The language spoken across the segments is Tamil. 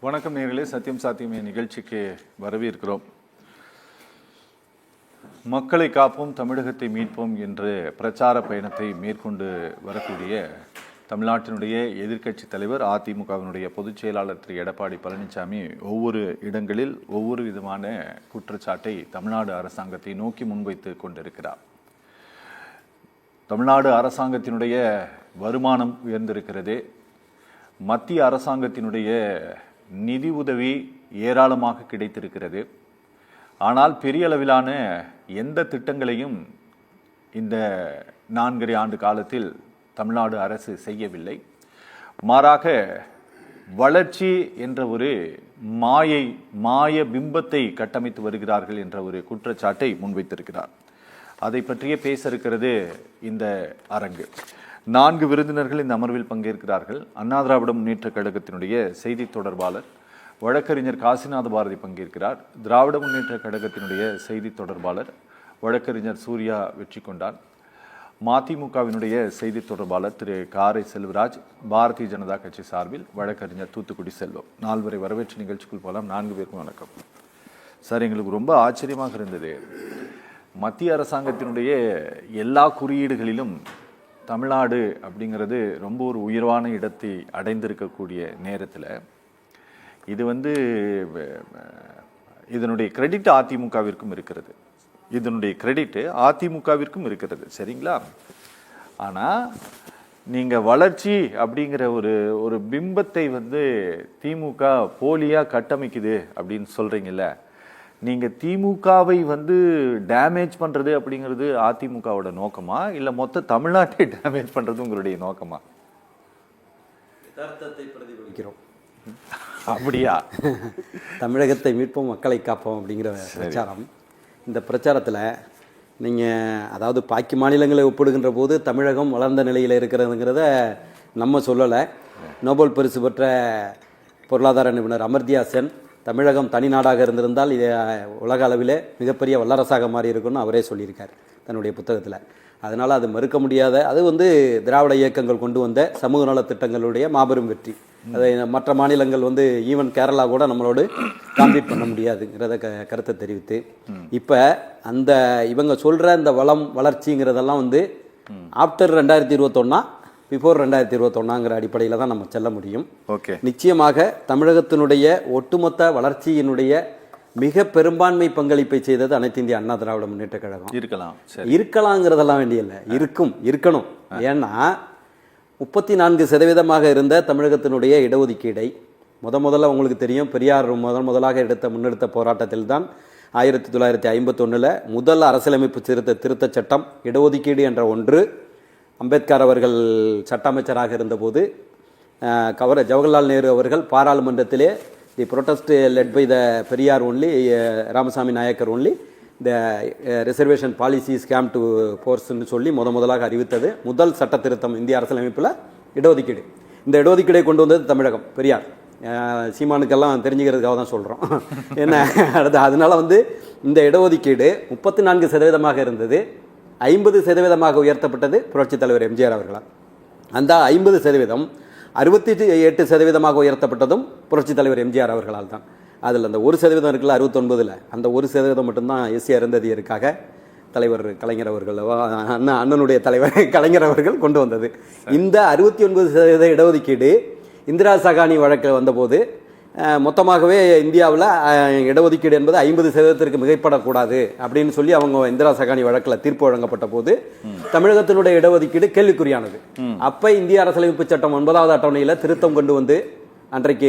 வணக்கம் நேயர்களே, சத்தியம் சாத்தியமே நிகழ்ச்சிக்கு வரவேற்கிறோம். மக்களை காப்போம், தமிழகத்தை மீட்போம் என்ற பிரச்சார பயணத்தை மேற்கொண்டு வரக்கூடிய தமிழ்நாட்டினுடைய எதிர்க்கட்சி தலைவர் அதிமுகவினுடைய பொதுச் செயலாளர் திரு எடப்பாடி பழனிசாமி ஒவ்வொரு இடங்களில் ஒவ்வொரு விதமான குற்றச்சாட்டை தமிழ்நாடு அரசாங்கத்தை நோக்கி முன்வைத்து கொண்டிருக்கிறார். தமிழ்நாடு அரசாங்கத்தினுடைய வருமானம் உயர்ந்திருக்கிறது. மத்திய அரசாங்கத்தினுடைய நிதி உதவி ஏராளமாக கிடைத்திருக்கிறது. ஆனால் பெரிய அளவிலான எந்த திட்டங்களையும் இந்த 4.5 ஆண்டு காலத்தில் தமிழ்நாடு அரசு செய்யவில்லை. மாறாக வளர்ச்சி என்ற ஒரு மாய பிம்பத்தை கட்டமைத்து வருகிறார்கள் என்ற ஒரு குற்றச்சாட்டை முன்வைத்திருக்கிறார். அதை பற்றியே பேச இருக்கிறது இந்த அரங்கு. 4 விருந்தினர்கள் இந்த அமர்வில் பங்கேற்கிறார்கள். அண்ணா திராவிட முன்னேற்ற கழகத்தினுடைய செய்தி தொடர்பாளர் வழக்கறிஞர் காசிநாத பாரதி பங்கேற்கிறார். திராவிட முன்னேற்ற கழகத்தினுடைய செய்தி தொடர்பாளர் வழக்கறிஞர் சூர்யா வெற்றி கொண்டான். மதிமுகவினுடைய செய்தி தொடர்பாளர் திரு காரை செல்வராஜ், பாரதிய ஜனதா கட்சி சார்பில் வழக்கறிஞர் தூத்துக்குடி செல்வம். 4 பேரை வரவேற்று நிகழ்ச்சிக்குள் போகலாம். 4 பேருக்கும் வணக்கம். சார், எங்களுக்கு ரொம்ப ஆச்சரியமாக இருந்தது. மத்திய அரசாங்கத்தினுடைய எல்லா குறியீடுகளிலும் தமிழ்நாடு அப்படிங்கிறது ரொம்ப ஒரு உயர்வான இடத்தை அடைந்திருக்கக்கூடிய நேரத்தில் இதனுடைய கிரெடிட் அதிமுகவிற்கும் இருக்கிறது. இதனுடைய கிரெடிட் அதிமுகவிற்கும் இருக்கிறது, சரிங்களா? ஆனால் நீங்கள் வளர்ச்சி அப்படிங்கிற ஒரு பிம்பத்தை திமுக போலியாக கட்டமைக்குது அப்படின்னு சொல்கிறீங்கல்ல. நீங்கள் திமுகவை டேமேஜ் பண்ணுறது அப்படிங்கிறது அதிமுகவோட நோக்கமா, இல்லை மொத்த தமிழ்நாட்டை டேமேஜ் பண்ணுறது உங்களுடைய நோக்கமா? யதார்த்தத்தை பிரதிபலிக்கிறோம். அப்படியா? தமிழகத்தை மீட்போம், மக்களை காப்போம் அப்படிங்கிற பிரச்சாரம். இந்த பிரச்சாரத்தில் அதாவது பாக்கி மாநிலங்களை ஒப்பிடுகின்ற போது தமிழகம் வளர்ந்த நிலையில் இருக்கிறதுங்கிறத நம்ம சொல்லலை. நோபல் பரிசு பெற்ற பொருளாதார நிபுணர் அமர்த்தியா சென் தமிழகம் தனி நாடாக இருந்திருந்தால் இது உலக அளவிலே மிகப்பெரிய வல்லரசாக மாறி இருக்குன்னு அவரே சொல்லியிருக்கார் தன்னுடைய புத்தகத்தில். அதனால் அது மறுக்க முடியாத, அது திராவிட இயக்கங்கள் கொண்டு வந்த சமூக நலத்திட்டங்களுடைய மாபெரும் வெற்றி. அதை மற்ற மாநிலங்கள் ஈவன் கேரளா கூட நம்மளோடு காம்பீட் பண்ண முடியாதுங்கிறத கருத்தை தெரிவித்து, இப்போ இவங்க சொல்கிற இந்த வளர்ச்சிங்கிறதெல்லாம் ஆஃப்டர் 2021 பிஃபோர் 2021ங்கிற அடிப்படையில் தான் நம்ம செல்ல முடியும். ஓகே, நிச்சயமாக தமிழகத்தினுடைய ஒட்டுமொத்த வளர்ச்சியினுடைய மிக பெரும்பான்மை பங்களிப்பை செய்தது அனைத்து இந்திய அண்ணா திராவிட முன்னேற்ற கழகம். இருக்கலாங்கிறதெல்லாம் வேண்டியதில்லை, இருக்கணும். ஏன்னா 34% இருந்த தமிழகத்தினுடைய இடஒதுக்கீடை முதல்ல உங்களுக்கு தெரியும், பெரியார் முதலாக முன்னெடுத்த போராட்டத்தில் தான் 1951 முதல் அரசியலமைப்பு திருத்த சட்டம் இடஒதுக்கீடு என்ற ஒன்று. அம்பேத்கர் அவர்கள் சட்ட அமைச்சராக இருந்தபோது ஜவஹர்லால் நேரு அவர்கள் பாராளுமன்றத்திலே the protest led by the Periyar only, Ramasamy Naicker only, the reservation policy came to ஃபோர்ஸ்ன்னு சொல்லி முதலாக அறிவித்தது முதல் சட்ட திருத்தம் இந்திய அரசியலமைப்பில் இடஒதுக்கீடு. இந்த இடஒதுக்கீடை கொண்டு வந்தது தமிழகம், பெரியார். சீமானுக்கெல்லாம் தெரிஞ்சுக்கிறதுக்காக தான் சொல்கிறோம். என்ன அடுத்து அதனால் இந்த இடஒதுக்கீடு 34% இருந்தது. 50% உயர்த்தப்பட்டது புரட்சித் தலைவர் எம்ஜிஆர் அவர்களால். அந்த 50% 68% உயர்த்தப்பட்டதும் புரட்சித் தலைவர் எம்ஜிஆர் அவர்களால் தான். அதில் அந்த 1% இருக்குல்ல 69, அந்த 1% மட்டும்தான் எஸ்சி அருந்ததியருக்காக தலைவர் கலைஞர் அவர்கள், அண்ணனுடைய தலைவர் கலைஞர் அவர்கள் கொண்டு வந்தது. இந்த 69% இடஒதுக்கீடு இந்திரா சகானி வழக்கில் வந்தபோது மொத்தமாகவே இந்தியாவில் இடஒதுக்கீடு என்பது 50% மிகைப்படக்கூடாது அப்படின்னு சொல்லி அவங்க இந்திரா சகானி வழக்கில் தீர்ப்பு வழங்கப்பட்ட போது தமிழகத்தினுடைய இடஒதுக்கீடு கேள்விக்குறியானது. அப்போ இந்திய அரசியலமைப்பு சட்டம் 9வது அட்டவணையில் திருத்தம் கொண்டு அன்றைக்கு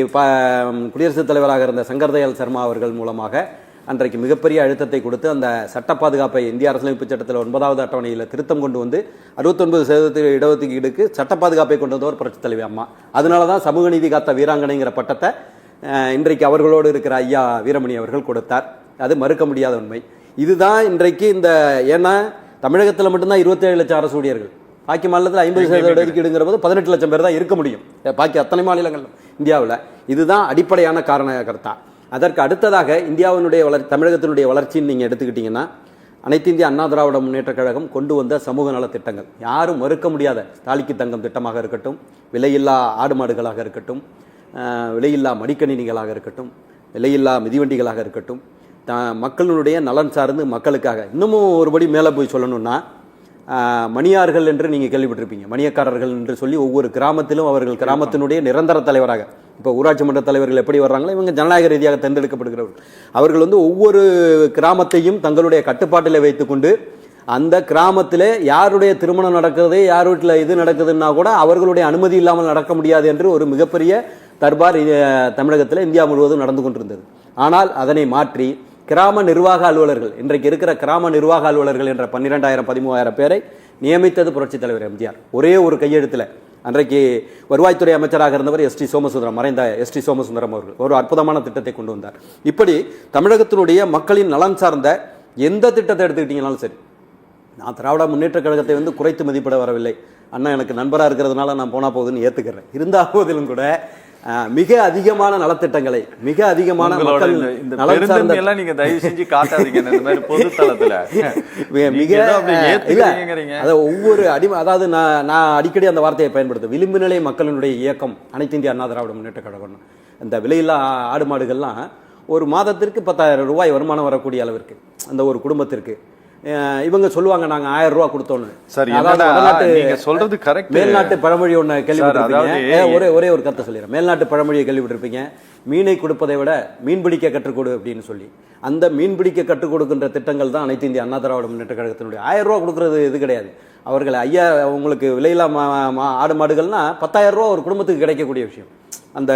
குடியரசுத் தலைவராக இருந்த சங்கர்தயாள் சர்மா அவர்கள் மூலமாக அன்றைக்கு மிகப்பெரிய அழுத்தத்தை கொடுத்து அந்த சட்ட பாதுகாப்பை இந்திய அரசியலமைப்பு சட்டத்தில் 9வது அட்டவணையில் திருத்தம் கொண்டு 69% இடஒதுக்கீடுக்கு சட்ட பாதுகாப்பை கொண்டு வந்தவர் புரட்சித் தலைவி அம்மா. அதனால தான் சமூக நீதி காத்த வீராங்கனைங்கிற பட்டத்தை இன்றைக்கு அவர்களோடு இருக்கிற ஐயா வீரமணி அவர்கள் கொடுத்தார். அது மறுக்க முடியாத உண்மை. இதுதான் இன்றைக்கு ஏன்னா தமிழகத்தில் மட்டும்தான் 27 லட்சம் அரசு ஊழியர்கள், பாக்கி மாநிலத்தில் 50% இடஒதுக்கீடுங்கிற போது 18 லட்சம் பேர் தான் இருக்க முடியும் பாக்கி அத்தனை மாநிலங்கள் இந்தியாவில். இதுதான் அடிப்படையான கருத்தா. அதற்கு அடுத்ததாக இந்தியாவினுடைய தமிழகத்தினுடைய வளர்ச்சின்னு நீங்கள் எடுத்துக்கிட்டிங்கன்னா அனைத்து இந்திய அண்ணா திராவிட முன்னேற்ற கழகம் கொண்டு வந்த சமூக நல திட்டங்கள் யாரும் மறுக்க முடியாத தாலிக்கு தங்கம் திட்டமாக இருக்கட்டும், விலையில்லா ஆடு மாடுகளாக இருக்கட்டும், விலையில்லா மடிக்கணினிகளாக இருக்கட்டும், விலையில்லா மிதிவண்டிகளாக இருக்கட்டும், மக்களுடைய நலன் சார்ந்து மக்களுக்காக இன்னமும் ஒருபடி மேலே போய் சொல்லணும்னா மணியார்கள் என்று நீங்கள் கேள்விப்பட்டிருப்பீங்க. மணியக்காரர்கள் என்று சொல்லி ஒவ்வொரு கிராமத்திலும் அவர்கள் கிராமத்தினுடைய நிரந்தர தலைவராக, இப்போ ஊராட்சி மன்ற தலைவர்கள் எப்படி வர்றாங்களோ இவங்க ஜனநாயக ரீதியாக தேர்ந்தெடுக்கப்படுகிறவர்கள். அவர்கள் ஒவ்வொரு கிராமத்தையும் தங்களுடைய கட்டுப்பாட்டில் வைத்துக்கொண்டு அந்த கிராமத்தில் யாருடைய திருமணம் நடக்கிறது, யார் வீட்டில் இது நடக்குதுன்னா கூட அவர்களுடைய அனுமதி இல்லாமல் நடக்க முடியாது என்று ஒரு மிகப்பெரிய தர்பார் தமிழகத்தில் இந்தியா முழுவதும் நடந்து கொண்டிருந்தது. ஆனால் அதனை மாற்றி கிராம நிர்வாக அலுவலர்கள், இன்றைக்கு இருக்கிற கிராம நிர்வாக அலுவலர்கள் என்ற 12,000-13,000 பேரை நியமித்தது புரட்சித் தலைவர் எம்ஜிஆர். ஒரே ஒரு கையெழுத்தில். அன்றைக்கு வருவாய்த்துறை அமைச்சராக இருந்தவர் எஸ்டி சோமசுந்தரம், மறைந்த எஸ்டி சோமசுந்தரம் அவர்கள் ஒரு அற்புதமான திட்டத்தை கொண்டு வந்தார். இப்படி தமிழகத்தினுடைய மக்களின் நலன் சார்ந்த எந்த திட்டத்தை எடுத்துக்கிட்டீங்கனாலும் சரி, நான் திராவிட முன்னேற்ற கழகத்தை குறைத்து மதிப்பிட வரவில்லை. அண்ணா எனக்கு நண்பராக இருக்கிறதுனால நான் போனா போகுதுன்னு ஏற்றுக்கிறேன். இருந்த போதிலும் கூட மிக அதிகமான நலத்திட்டங்களை, மிக அதிகமான மக்கள் நலன் சார்ந்த நீங்க தயவு செஞ்சு காட்டாதீங்க. இந்த மாதிரி பொது தளத்துல மிக ஒவ்வொரு அதாவது நான் அடிக்கடி அந்த வார்த்தையை பயன்படுத்த, விளிம்பு நிலை மக்களினுடைய இயக்கம் அனைத்து இந்திய அண்ணா திராவிட முன்னேற்ற கழகம். இந்த விலையில்லா ஆடு மாடுகள்லாம் ஒரு மாதத்திற்கு 10,000 ரூபாய் வருமானம் வரக்கூடிய அளவிற்கு அந்த ஒரு குடும்பத்திற்கு இவங்க சொல்லுவாங்க நாங்க 1000 ரூபாய் கொடுத்தோன்னு. நீங்க சொல்றது கரெக்ட். மேல்நாட்டு பழமொழி ஒண்ணு கேள்விப்பட்டிருப்பீங்க. ஒரே ஒரு கருத்தை சொல்லிடுறேன். மேல்நாட்டு பழமொழியை கேள்விப்பட்டிருப்பீங்க, மீனை கொடுப்பதை விட மீன் பிடிக்க கற்றுக் கொடு அப்படின்னு சொல்லி. அந்த மீன் பிடிக்க கற்றுக் கொடுக்கின்ற திட்டங்கள் தான் அனைத்து இந்திய அண்ணா திராவிட முன்னேற்ற கழகத்தினுடைய. 1000 ரூபாய் கொடுக்கறது இது கிடையாது. அவர்கள் உங்களுக்கு விலையில்லா ஆடு மாடுகள்னா 10,000 ரூபாய் ஒரு குடும்பத்துக்கு கிடைக்கக்கூடிய விஷயம். அந்த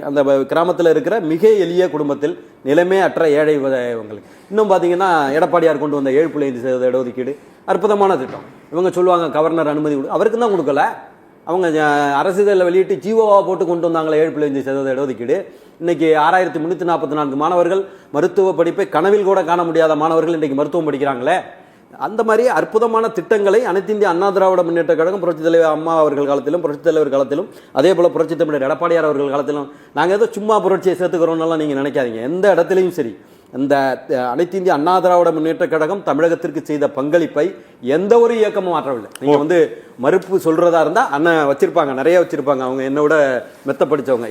அந்த கிராமத்தில் இருக்கிற மிக எளிய குடும்பத்தில் நிலைமை அற்ற ஏழை இவங்களுக்கு. இன்னும் பார்த்தீங்கன்னா எடப்பாடியார் கொண்டு வந்த 7.5% இடஒதுக்கீடு அற்புதமான திட்டம். இவங்க சொல்லுவாங்க கவர்னர் அனுமதி கொடு, அவருக்கு தான் கொடுக்கல. அவங்க அரசிதழில் வெளியிட்டு ஜீவோவா போட்டு கொண்டு வந்தாங்களே 7.5% இடஒதுக்கீடு. இன்னைக்கு 6,344 மாணவர்கள் மருத்துவ படிப்பை கனவில் கூட காண முடியாத மாணவர்கள் இன்றைக்கு மருத்துவம் படிக்கிறாங்களே. அந்த மாதிரி அற்புதமான திட்டங்களை அனைத்து இந்திய அண்ணா திராவிட முன்னேற்ற கழகம் புரட்சித் தலைவர் அம்மா அவர்கள் காலத்திலும், புரட்சித் தலைவர் காலத்திலும், அதே போல புரட்சித் தமிழர் எடப்பாடியார் அவர்கள் காலத்திலும் நாங்கள் ஏதோ சும்மா புரட்சியை சேர்த்துக்கிறோம்னாலாம் நீங்கள் நினைக்காதீங்க. எந்த இடத்துலையும் சரி, இந்த அனைத்து இந்திய அண்ணா திராவிட முன்னேற்ற கழகம் தமிழகத்திற்கு செய்த பங்களிப்பை எந்த ஒரு இயக்கமும் மாற்றவில்லை. நீங்க மறுப்பு சொல்றதா இருந்தா அண்ணன் வச்சிருப்பாங்க, நிறைய வச்சிருப்பாங்க, அவங்க என்னோட மெத்த படிச்சவங்க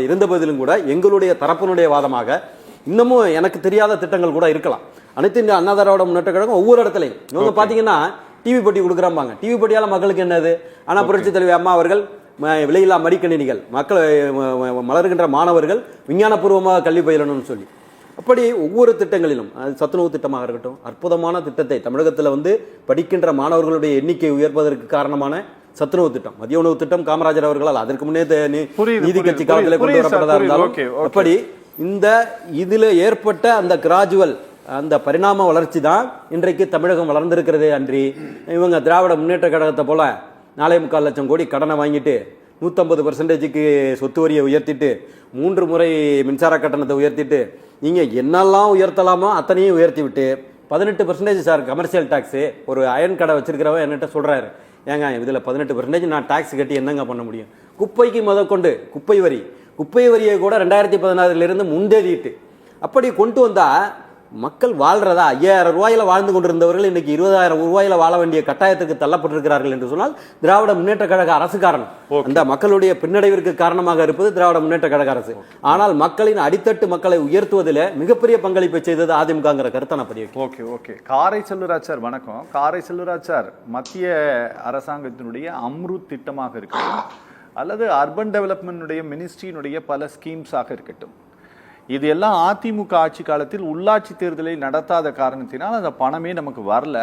இருந்த போதிலும் கூட எங்களுடைய தரப்பினுடைய வாதமாக இன்னமும் எனக்கு தெரியாத திட்டங்கள் கூட இருக்கலாம். அனைத்து இந்திய அண்ணா திராவிட முன்னேற்ற கழகம் ஒவ்வொரு இடத்துலையும் இவங்க பாத்தீங்கன்னா டிவி பட்டி கொடுக்குறாங்க. டிவி பட்டியால மக்களுக்கு என்னது? ஆனா புரட்சி தலைவி அம்மா அவர்கள் விலையில்லா மடிக்கணினிகள், மக்கள் மலர்கின்ற மாணவர்கள் விஞ்ஞானபூர்வமாக கல்வி பயிலணும்னு சொல்லி, அப்படி ஒவ்வொரு திட்டங்களிலும் சத்துணவு திட்டமாக இருக்கட்டும், அற்புதமான திட்டத்தை தமிழகத்தில் படிக்கின்ற மாணவர்களுடைய எண்ணிக்கை உயர்ப்பதற்கு காரணமான சத்துணவு திட்டம், மதிய உணவு திட்டம் காமராஜர் அவர்களால் அதற்கு முன்னே நீதி கட்சி காலத்தில் கொண்டு வரப்பட்டதா இருந்தாலும், அப்படி இந்த இதுல ஏற்பட்ட அந்த கிராஜுவல் அந்த பரிணாம வளர்ச்சி தான் இன்றைக்கு தமிழகம் வளர்ந்திருக்கிறதே அன்றி இவங்க திராவிட முன்னேற்ற கழகத்தை போல 4.25 லட்சம் கோடி கடனை வாங்கிட்டு 150% சொத்து வரியை உயர்த்திட்டு 3 முறை மின்சார கட்டணத்தை உயர்த்திட்டு நீங்க என்னெல்லாம் உயர்த்தலாமோ அத்தனையும் உயர்த்தி விட்டு 18% சார் கமர்ஷியல் டாக்ஸ். ஒரு அயன் கடை வச்சிருக்கிறவன் என்கிட்ட சொல்றாரு, ஏங்க இதுல 18% நான் டாக்ஸ் கட்டி என்னங்க பண்ண முடியும்? குப்பைக்கு முதற்கொண்டு குப்பை வரியை கூட 2016 முன்தேதிட்டு அப்படி கொண்டு வந்தா மக்கள் வாழ்றதா? 5,000 ரூபாயில வாழ்ந்து கொண்டிருந்தவர்கள் இன்னைக்கு 20,000 ரூபாயில வாழ வேண்டிய கட்டாயத்துக்கு தள்ளப்பட்டிருக்கிறார்கள் என்று சொன்னால் திராவிட முன்னேற்ற கழக அரசு காரணம். அந்த மக்களுடைய பின்னடைவிற்கு காரணமாக இருப்பது திராவிட முன்னேற்ற கழக அரசு. ஆனால் மக்களின் அடித்தட்டு மக்களை உயர்த்துவதில் மிகப்பெரிய பங்களிப்பை செய்தது அதிமுகங்கிற கருத்தை நான் பதிவு. ஓகே. காரை செல்வராஜ் சார் வணக்கம். காரை செல்வராஜ் சார், மத்திய அரசாங்கத்தினுடைய அம்ருத் திட்டமாக இருக்கட்டும் அல்லது அர்பன் டெவலப்மெண்ட்டுடைய மினிஸ்ட்ரியினுடைய பல ஸ்கீம்ஸாக இருக்கட்டும், இது எல்லாம் அதிமுக ஆட்சி காலத்தில் உள்ளாட்சி தேர்தலை நடத்தாத காரணத்தினால் அந்த பணமே நமக்கு வரல.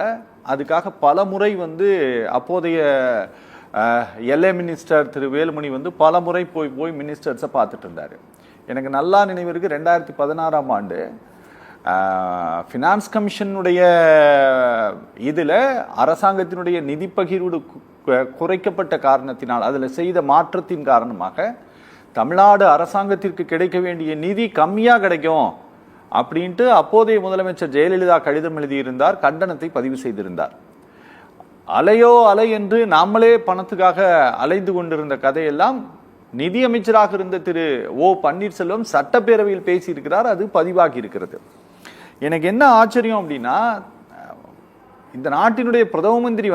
அதுக்காக பல முறை அப்போதைய எல்ஏ மினிஸ்டர் திரு வேலுமணி பல முறை போய் மினிஸ்டர்ஸை பார்த்துட்டு இருந்தார். எனக்கு நல்லா நினைவு இருக்கு, 2016ஆம் ஆண்டு ஃபினான்ஸ் கமிஷனுடைய இதில் அரசாங்கத்தினுடைய நிதி பகிர்வு குறைக்கப்பட்ட காரணத்தினால், அதில் செய்த மாற்றத்தின் காரணமாக தமிழ்நாடு அரசாங்கத்திற்கு கிடைக்க வேண்டிய நிதி கம்மியாக கிடைக்கும் அப்படின்ட்டு அப்போதைய முதலமைச்சர் ஜெயலலிதா கடிதம் எழுதியிருந்தார், கண்டனத்தை பதிவு செய்திருந்தார். அலையோ அலை என்று நாமளே பணத்துக்காக அலைந்து கொண்டிருந்த கதையெல்லாம் நிதியமைச்சராக இருந்த திரு ஓ பன்னீர்செல்வம் சட்டப்பேரவையில் பேசியிருக்கிறார், அது பதிவாகி இருக்கிறது. எனக்கு என்ன ஆச்சரியம் அப்படின்னா, இந்த நாட்டினுடைய பிரதம மந்திரி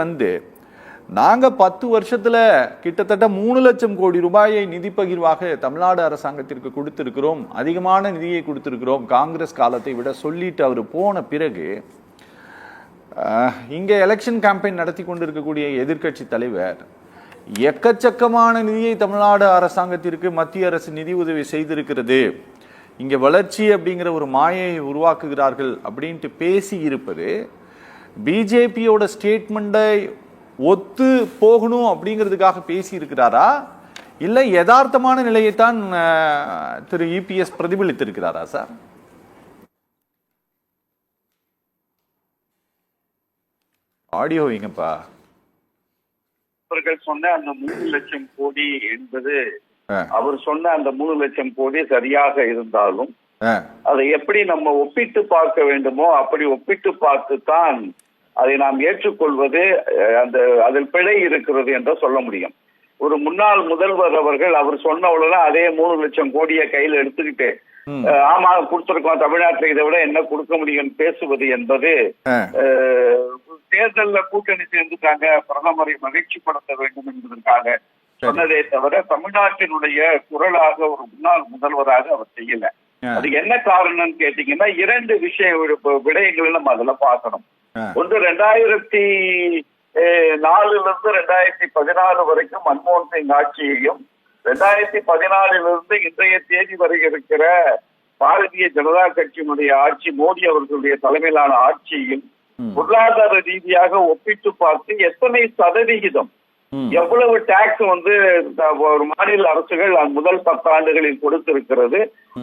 நாங்க 10 வருஷத்துல கிட்டத்தட்ட 3 லட்சம் கோடி ரூபாயை நிதி பகிர்வாக தமிழ்நாடு அரசாங்கத்திற்கு கொடுத்திருக்கிறோம், அதிகமான நிதியை கொடுத்திருக்கிறோம் காங்கிரஸ் காலத்தை விட சொல்லிட்டு அவர் போன பிறகு இங்க எலெக்ஷன் கேம்பெயின் நடத்தி கொண்டிருக்கக்கூடிய எதிர்க்கட்சி தலைவர் எக்கச்சக்கமான நிதியை தமிழ்நாடு அரசாங்கத்திற்கு மத்திய அரசு நிதி உதவி செய்திருக்கிறது, இங்க வளர்ச்சி அப்படிங்கிற ஒரு மாயையை உருவாக்குகிறார்கள் அப்படின்ட்டு பேசி இருப்பது பிஜேபியோட ஸ்டேட்மெண்டை ஒத்து போகணும் அப்படிங்கிறதுக்காக பேசி இருக்கிறாரா, இல்லை யதார்த்தமான நிலையைத்தான் திரு இபிஎஸ் பிரதிபலித்திருக்கிறாரா சார்? ஆடியோ வைங்கப்பா. அவர்கள் சொன்ன அந்த 3 லட்சம் கோடி என்பது அவர் சொன்ன அந்த 3 லட்சம் கோடி சரியாக இருந்தாலும் அதை எப்படி நம்ம ஒப்பிட்டு பார்க்க வேண்டுமோ அப்படி ஒப்பிட்டு பார்த்துத்தான் அதை நாம் ஏற்றுக்கொள்வது, அதில் பிழை இருக்கிறது என்று சொல்ல முடியும். ஒரு முன்னாள் முதல்வர் அவர்கள் அவர் சொன்ன உடனே அதே 3 லட்சம் கோடியை கையில் எடுத்துக்கிட்டு ஆமா கொடுத்திருக்கோம், தமிழ்நாட்டில் இதை விட என்ன கொடுக்க முடியும் பேசுவது என்பது தேர்தலில் கூட்டணி சேர்ந்துட்டாங்க, பிரதமரை மகிழ்ச்சிப்படுத்த வேண்டும் என்பதற்காக சொன்னதே தவிர தமிழ்நாட்டினுடைய குரலாக ஒரு முன்னாள் முதல்வராக அவர் செய்யல. அது என்ன காரணம்னு கேட்டீங்கன்னா 2 விடயங்களை நம்ம அதுல பார்க்கணும். ஒன்று 2004 2014 வரைக்கும் மன்மோகன் சிங் ஆட்சியையும் 2014 இன்றைய தேதி வரை இருக்கிற பாரதிய ஜனதா கட்சியினுடைய ஆட்சி, மோடி அவர்களுடைய தலைமையிலான ஆட்சியையும் பொருளாதார ரீதியாக ஒப்பிட்டு பார்த்து எத்தனை சதவிகிதம் எவ்வளவு டாக்ஸ் ஒரு மாநில அரசுகள் முதல் 10 ஆண்டுகளில் கொடுத்திருக்கிறது,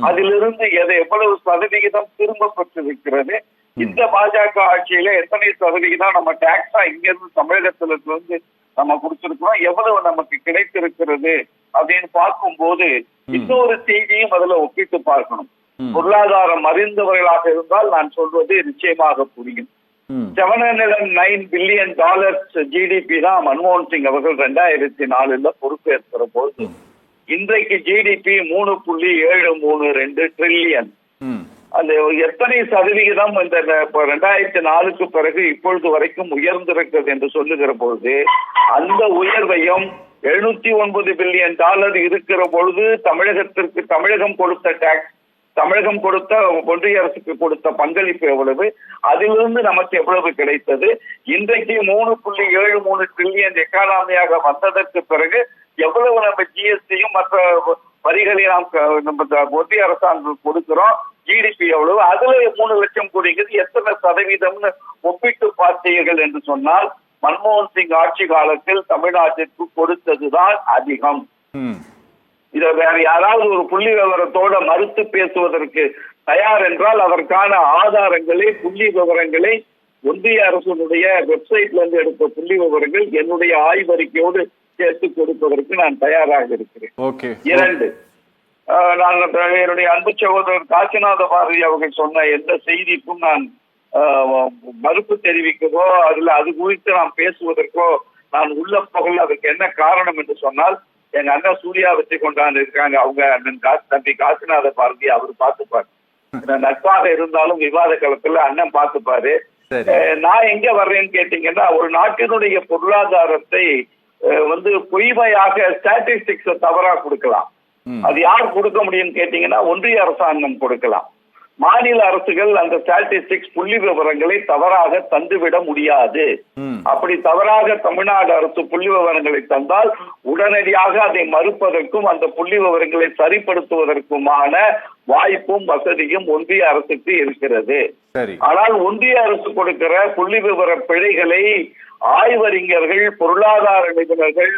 அதிலிருந்து எவ்வளவு சதவிகிதம் திரும்ப பெற்றிருக்கிறது, இந்த பாஜக ஆட்சியில எத்தனை சதவிகிதம் நம்ம டாக்ஸா இங்கிருந்து தமிழகத்திலிருந்து நம்ம கொடுத்திருக்கிறோம், எவ்வளவு நமக்கு கிடைத்திருக்கிறது அப்படின்னு பார்க்கும்போது இன்னொரு செய்தியும் அதுல ஒப்பிட்டு பார்க்கணும். பொருளாதாரம் அறிந்தவர்களாக இருந்தால் நான் சொல்வது நிச்சயமாக புரியும். $709 பில்லியன் ஜிடிபி தான் மன்மோகன் சிங் அவர்கள் 2004 பொறுப்பேற்கிற போது இன்றைக்கு ஜிடிபி 3.732 ட்ரில்லியன். அந்த எத்தனை சதவிகிதம் இந்த 2004 பிறகு இப்பொழுது வரைக்கும் உயர்ந்திருக்கிறது என்று சொல்லுகிற பொழுது அந்த உயர்வையும் $709 பில்லியன் இருக்கிற பொழுது தமிழகம் கொடுத்த டாக்ஸ், தமிழகம் கொடுத்த ஒன்றிய அரசுக்கு கொடுத்த பங்களிப்பு எவ்வளவு, அதிலிருந்து நமக்கு எவ்வளவு கிடைத்தது, இன்றைக்கு 3.73 ட்ரில்லியன் எக்கானமியாக வந்ததற்கு பிறகு எவ்வளவு நம்ம ஜிஎஸ்டியும் மற்ற வரிகளை நம்ம ஒன்றிய அரசாங்கம் கொடுக்கிறோம், ஜிடிபி எவ்வளவு, அதுல 3 லட்சம் கோடிங்கிறது எத்தனை சதவீதம்னு ஒப்பிட்டு பார்த்தீர்கள் என்று சொன்னால் மன்மோகன் சிங் ஆட்சி காலத்தில் தமிழ்நாட்டிற்கு கொடுத்ததுதான் அதிகம். இதை வேற யாராவது ஒரு புள்ளி விவரத்தோட மறுத்து பேசுவதற்கு தயார் என்றால் அதற்கான ஆதாரங்களை, புள்ளி விவரங்களை ஒன்றிய அரசுடைய வெப்சைட்ல இருந்து எடுத்த புள்ளி விவரங்கள் என்னுடைய ஆய்வறிக்கையோடு சேர்த்து கொடுப்பதற்கு நான் தயாராக இருக்கிறேன். 2, நான் என்னுடைய அன்பு சகோதரர் காசிநாத பாரதி அவர்கள் சொன்ன எந்த செய்திக்கும் நான் மறுப்பு தெரிவிக்கவோ அது குறித்து நாம் பேசுவதற்கோ நான் உள்ள போகல. அதுக்கு என்ன காரணம் என்று சொன்னால் எங்க அண்ணன் சூர்யா வச்சு கொண்டாந்து இருக்காங்க, அவங்க அண்ணன் தம்பி காசிநாத பாரதி அவர் பார்த்துப்பாரு. நட்பாக இருந்தாலும் விவாத களத்துல அண்ணன் பார்த்துப்பாரு. நான் எங்க வர்றேன்னு கேட்டீங்கன்னா ஒரு நாட்டினுடைய பொருளாதாரத்தை பொய்மையாக ஸ்டாட்டிஸ்டிக்ஸ் தவறா கொடுக்கலாம். அது யார் கொடுக்க முடியும்னு கேட்டீங்கன்னா ஒன்றிய அரசாங்கம் கொடுக்கலாம். மாநில அரசுகள் அந்த ஸ்டாட்டிஸ்டிக்ஸ் புள்ளி விவரங்களை தவறாக தந்துவிட முடியாது. அப்படி தவறாக தமிழ்நாடு அரசு புள்ளி விவரங்களை தந்தால் உடனடியாக அதை மறுப்பதற்கும் அந்த புள்ளி விவரங்களை சரிப்படுத்துவதற்குமான வாய்ப்பும் வசதியும் ஒன்றிய அரசுக்கு இருக்கிறது. ஆனால் ஒன்றிய அரசு கொடுக்கிற புள்ளி விவர பிழைகளை ஆய்வறிஞர்கள், பொருளாதார நிபுணர்கள்,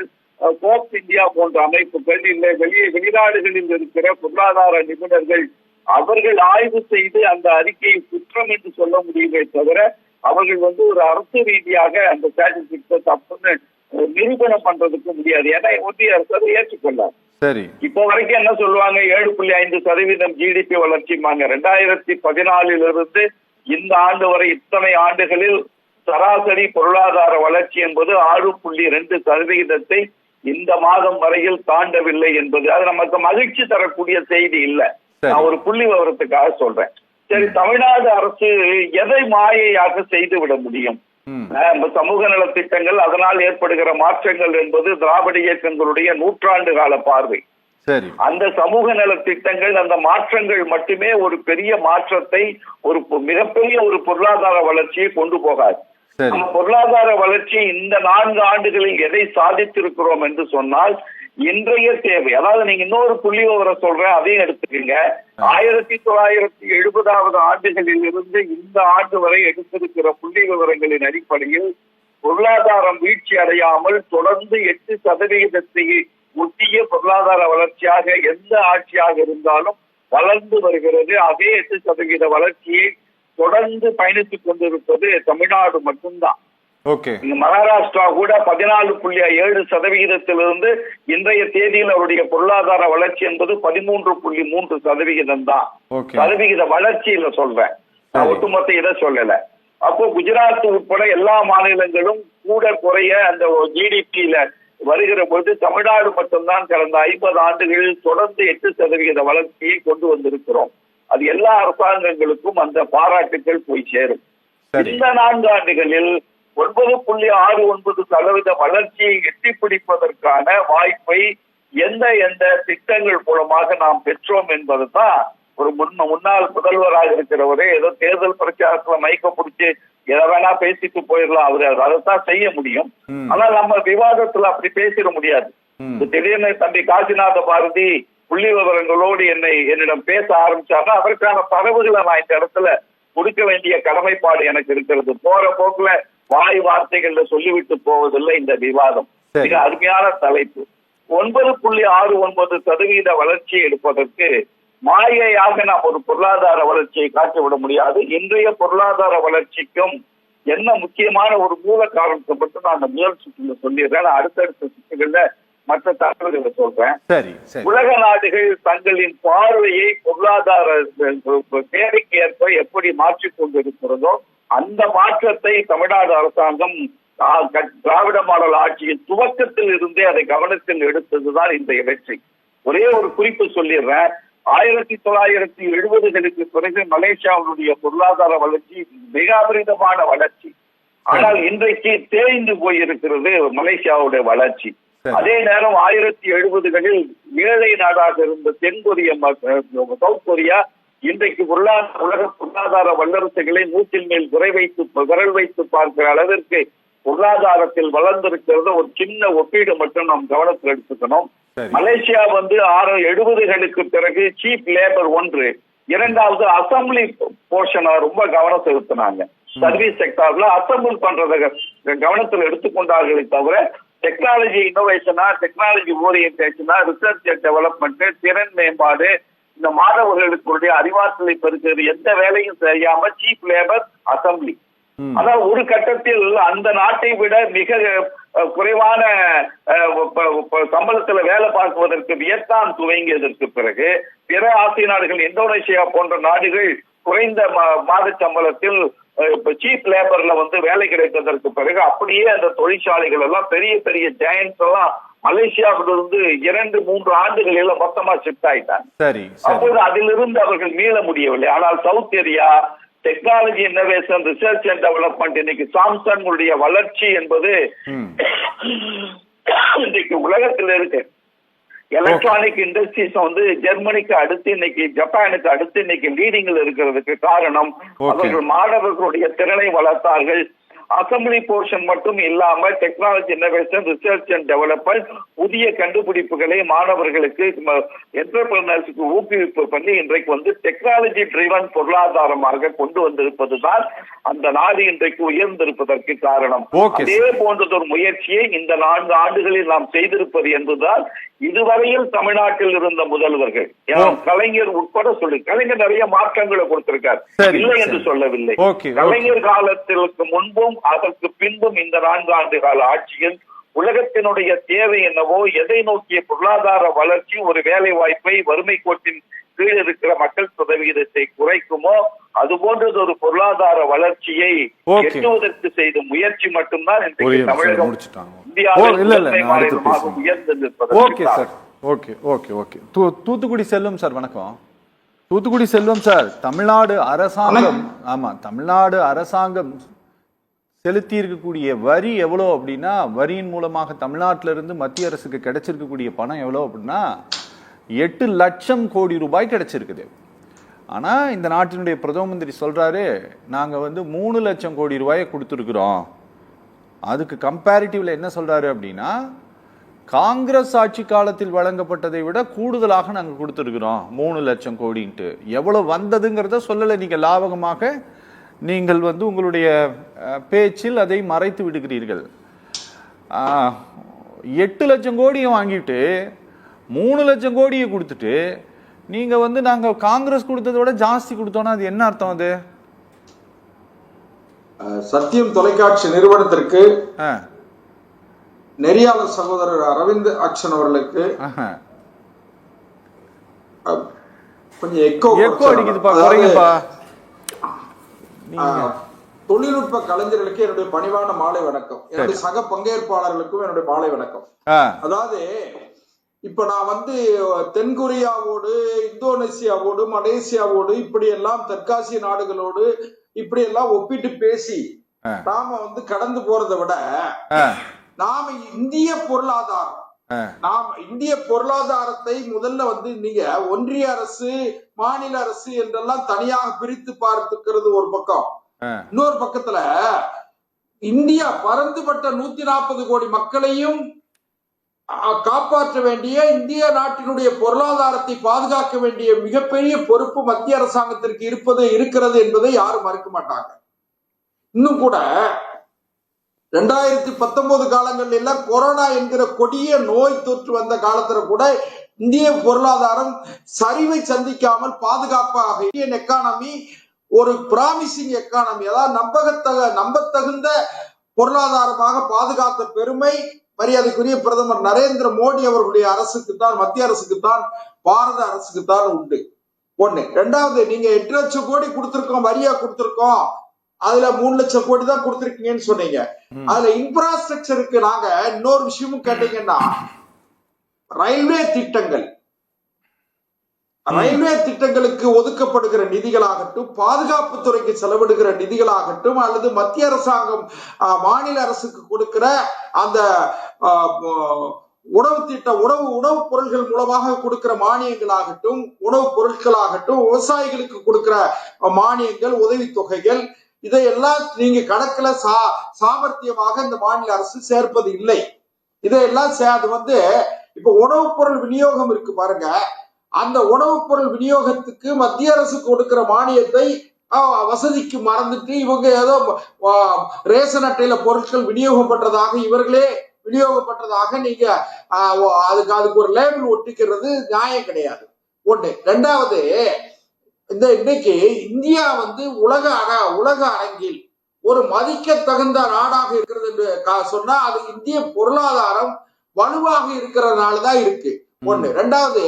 கோப் இந்தியா போன்ற அமைப்புகள், இல்லை வெளிநாடுகளில் இருக்கிற பொருளாதார நிபுணர்கள் அவர்கள் ஆய்வு செய்து அந்த அறிக்கையை குற்றம் என்று சொல்ல முடியுமே தவிர அவர்கள் ஒரு அரசு ரீதியாக அந்த ஸ்டாட்டிஸ்டிக்ஸ் தப்புன்னு நிரூபணம் பண்றதுக்கு முடியாது. ஏன்னா ஒன்றிய அரசு அதை ஏற்றுக்கொள்ளாது. இப்போ வரைக்கும் என்ன சொல்லுவாங்க, 7.5% ஜிடிபி வளர்ச்சிமாங்க. 2014 இந்த ஆண்டு வரை இத்தனை ஆண்டுகளில் சராசரி பொருளாதார வளர்ச்சி என்பது 6.2% இந்த மாதம் வரையில் தாண்டவில்லை என்பது அது நமக்கு மகிழ்ச்சி தரக்கூடிய செய்தி இல்லை. நான் ஒரு புள்ளி விவரத்துக்காக சொல்றேன். சரி, தமிழ்நாடு அரசு எதை மாயையாக செய்து விட முடியும்? சமூக நலத்திட்டங்கள், அதனால் ஏற்படுகிற மாற்றங்கள் என்பது திராவிட இயக்கங்களுடைய நூற்றாண்டு கால பார்வை. சரி. அந்த சமூக நலத்திட்டங்கள், அந்த மாற்றங்கள் மட்டுமே ஒரு பெரிய மாற்றத்தை, ஒரு மிகப்பெரிய ஒரு பொருளாதார வளர்ச்சியை கொண்டு போகாது. நம்ம பொருளாதார வளர்ச்சி இந்த 4 ஆண்டுகளில் எதை சாதித்திருக்கிறோம் என்று சொன்னால், இன்றைய தேவை, அதாவது நீங்க இன்னொரு புள்ளி விவரம் சொல்றேன், அதையும் எடுத்துக்கீங்க. 1970வது ஆண்டுகளில் இருந்து இந்த ஆண்டு வரை எடுத்திருக்கிற புள்ளி விவரங்களின் அடிப்படையில் பொருளாதாரம் வீழ்ச்சி அடையாமல் தொடர்ந்து 8% ஒட்டிய பொருளாதார வளர்ச்சியாக எந்த ஆட்சியாக இருந்தாலும் வளர்ந்து வருகிறது. அதே 8% வளர்ச்சியை தொடர்ந்து பயணித்துக் கொண்டிருப்பது தமிழ்நாடு மட்டும்தான். மகாராஷ்டிரா கூட 14.7% இன்றைய தேதியில் அவருடைய பொருளாதார வளர்ச்சி என்பது 13.3% தான். சதவிகித வளர்ச்சியில சொல்றேன், ஒட்டுமொத்த இதை சொல்லல. அப்போ குஜராத் உட்பட எல்லா மாநிலங்களும் கூட குறைய அந்த ஜிடிபியில வருகிற பொழுது தமிழ்நாடு மட்டும்தான் கடந்த 50 ஆண்டுகளில் தொடர்ந்து 8% வளர்ச்சியை கொண்டு வந்திருக்கிறோம். அது எல்லா அரசாங்கங்களுக்கும் அந்த பாராட்டுகள் போய் சேரும். இந்த 4 ஆண்டுகளில் 9.69% வளர்ச்சியை எட்டி பிடிப்பதற்கான வாய்ப்பை எந்த திட்டங்கள் மூலமாக நாம் பெற்றோம் என்பதுதான் ஒரு முன்னாள் முதல்வராக இருக்கிறவரே ஏதோ தேர்தல் பிரச்சாரத்துல மயக்க பிடிச்சு எதை வேணா பேசிட்டு போயிடலாம், அவரு அதைத்தான் செய்ய முடியும். ஆனால் நம்ம விவாதத்துல அப்படி பேசிட முடியாது. திடீர்னு தம்பி காசிநாத பாரதி புள்ளி விவரங்களோடு என்னிடம் பேச ஆரம்பிச்சாருன்னா அதற்கான தரவுகளை நான் இந்த இடத்துல கொடுக்க வேண்டிய கடமைப்பாடு எனக்கு இருக்கிறது. போற போக்குல வாய் வார்த்தைகள்ல சொல்லிவிட்டு போவதில்லை. இந்த விவாதம் மிக அருமையான தலைப்பு. 9.69% வளர்ச்சியை எடுப்பதற்கு மாயையாக நாம் ஒரு பொருளாதார வளர்ச்சியை காட்டிவிட முடியாது. இன்றைய பொருளாதார வளர்ச்சிக்கும் என்ன முக்கியமான ஒரு மூல காரணத்தை மட்டும் நான் அந்த முதல் சுற்றுல சொல்லிடுறேன். அடுத்தடுத்த சுற்றுகள்ல மற்ற தகவல்களை சொல்றேன். உலக நாடுகள் தங்களின் பார்வையை பொருளாதார தேவைக்கு ஏற்ப எப்படி மாற்றிக் கொண்டிருக்கிறதோ அந்த மாற்றத்தை தமிழ்நாடு அரசாங்கம் திராவிட மாடல் ஆட்சியின் துவக்கத்தில் இருந்தே அதை கவனத்தில் எடுத்ததுதான் இந்த வெற்றி. ஒரே ஒரு குறிப்பு சொல்லிடுறேன். 1970களுக்கு பிறகு மலேசியாவுடைய பொருளாதார வளர்ச்சி மிக அபரிதமான வளர்ச்சி. ஆனால் இன்றைக்கு தேய்ந்து போயிருக்கிறது மலேசியாவுடைய வளர்ச்சி. அதே நேரம் 1970களில் ஏழை நாடாக இருந்த தென்கொரியா, சவுத் கொரியா இன்றைக்கு உலக பொருளாதார வல்லரசுகளை மூச்சில் மேல் விரல் வைத்து பார்க்கிற அளவிற்கு பொருளாதாரத்தில் வளர்ந்திருக்கிறது. ஒரு சின்ன ஒப்பீடு மட்டும் நாம் கவனத்தில் எடுத்துக்கணும். மலேசியா 70களுக்கு பிறகு சீப் லேபர் ஒன்று, இரண்டாவது அசம்பிளி போர்ஷனை ரொம்ப கவனம் செலுத்தினாங்க. சர்வீஸ் செக்டார்ல அசம்பிள் பண்றத கவனத்தில் எடுத்துக்கொண்டார்களே தவிர டெக்னாலஜி இன்னோவேஷனா, டெக்னாலஜி ஓரியன்டேஷனா, ரிசர்ச் அண்ட் டெவலப்மெண்ட், திறன் மேம்பாடு, இந்த மாணவர்களுடைய அறிவாற்றலை பெருக்கிறது எந்த வேலையும் செய்யாம சீப் லேபர் அசம்பிளி. அதாவது ஒரு கட்டத்தில் அந்த நாட்டை விட மிக குறைவான சம்பளத்துல வேலை பார்க்குவதற்கு வியட்நாம் துவங்கியதற்கு பிறகு பிற ஆசிய நாடுகள், இந்தோனேஷியா போன்ற நாடுகள் குறைந்த மாத சம்பளத்தில் சீப் லேபர்ல வேலை கிடைத்ததற்கு பிறகு அப்படியே அந்த தொழிற்சாலைகள் எல்லாம் பெரிய பெரிய ஜெயண்ட்ஸ் எல்லாம் மலேசியாவிலிருந்து 2-3 ஆண்டுகளில் மொத்தமா ஷிஃப்ட் ஆயிட்டாங்க. அப்போது அதிலிருந்து அவர்கள் மீள முடியவில்லை. ஆனால் south area technology innovation, research and development, இன்னைக்கு சாம்சங்குடைய வளர்ச்சி என்பது இன்னைக்கு உலகத்தில் இருக்கு. எலக்ட்ரானிக் இண்டஸ்ட்ரீஸ் ஜெர்மனிக்கு அடுத்து இன்னைக்கு ஜப்பானுக்கு அடுத்து இன்னைக்கு லீடிங்ல இருக்கிறதுக்கு காரணம் அவர்கள் மாணவர்களுடைய திறனை வளர்த்தார்கள். அசம்பிளி போர்ஷன் மட்டும் இல்லாம technology innovation, research and development, புதிய கண்டுபிடிப்புகளை மாணவர்களுக்கு என்டர்பிரனர்ஸுக்கு ஊக்குவிப்பு பண்ணி இன்றைக்கு டெக்னாலஜி டிரைவன் பொருளாதாரமாக கொண்டு வந்திருப்பதுதான் அந்த நாடு இன்றைக்கு உயர்ந்திருப்பதற்கு காரணம். அதே போன்றதொரு முயற்சியை இந்த 4 ஆண்டுகளில் நாம் செய்திருப்பது என்பதுதான் இதுவரையில் தமிழ்நாட்டில் இருந்த முதல்வர்கள், கலைஞர் உட்பட கலைஞர் நிறைய மாற்றங்களை கொடுத்திருக்கார், இல்லை என்று சொல்லவில்லை. கலைஞர் காலத்திற்கு முன்பும் அதற்கு பின்பும் இந்த 4 ஆண்டு கால ஆட்சியில் உலகத்தினுடைய தேவை என்னவோ, எதை நோக்கிய பொருளாதார வளர்ச்சி ஒரு வேலை வாய்ப்பை, வறுமை கோட்டின் கீழ் இருக்கிற மக்கள் சதவிகிதத்தை குறைக்குமோ அது போன்றது ஒரு பொருளாதார வளர்ச்சியை எட்டுவதற்கு செய்த முயற்சி மட்டும்தான் இன்றைக்கு தமிழகம் இந்தியாவில் உயர்ந்திருப்பது. தூத்துக்குடி செல்வம் சார், வணக்கம். தூத்துக்குடி செல்வம் சார், தமிழ்நாடு அரசாங்கம் செலுத்தி இருக்கக்கூடிய வரி எவ்வளோ அப்படின்னா, வரியின் மூலமாக தமிழ்நாட்டிலிருந்து மத்திய அரசுக்கு கிடைச்சிருக்கக்கூடிய பணம் எவ்வளோ அப்படின்னா 8 லட்சம் கோடி ரூபாய் கிடைச்சிருக்குது. ஆனால் இந்த நாட்டினுடைய பிரதம மந்திரி சொல்றாரு, நாங்கள் வந்து 3 லட்சம் கோடி ரூபாயை கொடுத்துருக்குறோம். அதுக்கு கம்பேரிட்டிவ்ல என்ன சொல்றாரு அப்படின்னா, காங்கிரஸ் ஆட்சி காலத்தில் வழங்கப்பட்டதை விட கூடுதலாக நாங்கள் கொடுத்துருக்குறோம் 3 லட்சம் கோடின்ட்டு. எவ்வளோ வந்ததுங்கிறத சொல்லலை. நீங்கள் லாபகமாக நீங்கள் வந்து உங்களுடைய பேச்சில் அதை மறைத்து விடுகிறீர்கள். 8 லட்சம் கோடியை வாங்கிட்டு 3 லட்சம் கோடியை கொடுத்துட்டு நீங்கள் வந்து நாங்கள் காங்கிரஸ் கொடுத்ததை விட ஜாஸ்தி கொடுத்தோன்னா அது என்ன அர்த்தம்? அது சத்தியம் தொலைக்காட்சி நிறுவனத்திற்கு நெறியாளர் சகோதரர் அரவிந்த் அக்ஷன் அவர்களுக்கு கொஞ்சம் எக்கோ அடிக்குதுப்பா. தொழில்நுட்ப கலைஞர்களுக்கு என்னுடைய பணிவான மாலை வணக்கம். என்னுடைய சக பங்கேற்பாளர்களுக்கும் என்னுடைய மாலை வணக்கம். அதாவது இப்ப நான் வந்து தென்கொரியாவோடு, இந்தோனேசியாவோடு, மலேசியாவோடு, இப்படி எல்லாம் தெற்காசிய நாடுகளோடு இப்படி எல்லாம் ஒப்பிட்டு பேசி நாம வந்து கடந்து போறதை விட நாம இந்திய பொருளாதாரத்தை முதல்ல வந்து நீங்க ஒன்றிய அரசு, மாநில அரசு என்றெல்லாம் தனியாக பிரித்து பார்த்துக்கிறது ஒரு பக்கம். இன்னொரு பக்கத்துல இந்தியா பரந்துபட்ட 140 கோடி மக்களையும் காப்பாற்ற வேண்டிய, இந்திய நாட்டினுடைய பொருளாதாரத்தை பாதுகாக்க வேண்டிய மிகப்பெரிய பொறுப்பு மத்திய அரசாங்கத்திற்கு இருக்கிறது என்பதை யாரும் மறுக்க மாட்டாங்க. இன்னும் கூட 2019 காலங்கள் எல்லாம் கொரோனா என்கிற கொடிய நோய் தொற்று வந்த காலத்துல கூட இந்திய பொருளாதாரம் சரிவை சந்திக்காமல் பாதுகாப்பாக, இந்தியன் எக்கானமி ஒரு பிராமிசிங் எக்கானமி, அதாவது நம்பத்தகுந்த பொருளாதாரமாக பாதுகாத்த பெருமை மரியாதைக்குரிய பிரதமர் நரேந்திர மோடி அவர்களுடைய அரசுக்குத்தான், மத்திய அரசுக்குத்தான், பாரத அரசுக்குத்தான் உண்டு. ஒண்ணு. ரெண்டாவது, நீங்க 8 லட்சம் கோடி கொடுத்திருக்கோம், வரியா கொடுத்திருக்கோம், அதுல 3 லட்சம் கோடி தான் கொடுத்திருக்கீங்கன்னு சொன்னீங்க. அதுல இன்ஃப்ராஸ்ட்ரக்சருக்கு நாங்க இன்னொரு விஷயமும் கேட்டீங்கன்னா, ரயில்வே திட்டங்களுக்கு ஒதுக்கப்படுகிற நிதிகளாகட்டும், பாதுகாப்பு துறைக்கு செலவிடுகிற நிதிகளாகட்டும், அல்லது மத்திய அரசாங்கம் மாநில அரசுக்கு கொடுக்கிற அந்த உணவு பொருள்கள் மூலமாக கொடுக்கிற மானியங்களாகட்டும், உணவுப் பொருட்களாகட்டும், விவசாயிகளுக்கு கொடுக்கிற மானியங்கள், உதவித்தொகைகள், இதையெல்லாம் நீங்க கணக்குல சாமர்த்தியமாக இந்த மாநில அரசு சேர்ப்பது இல்லை. இதையெல்லாம் அது வந்து இப்ப உணவுப் பொருள் விநியோகம் இருக்கு பாருங்க, அந்த உணவுப் பொருள் விநியோகத்துக்கு மத்திய அரசு கொடுக்கிற மானியத்தை வசதிக்கு மறந்துட்டு இவங்க ஏதோ ரேஷன் அட்டையில பொருட்கள் விநியோகம் பண்றதாக, இவர்களே விநியோகப்பட்டதாக நீங்க அதுக்கு ஒரு லேபிள் ஒட்டிக்கிறது நியாயம் கிடையாது. ஒண்ணு. ரெண்டாவது, இன்னைக்கு இந்தியா வந்து உலக அரங்கில் ஒரு மதிக்க தகுந்த நாடாக இருக்கிறது என்று சொன்னா அது இந்திய பொருளாதாரம் வலுவாக இருக்கிறதுனாலதான் இருக்கு. ஒண்ணு. ரெண்டாவது,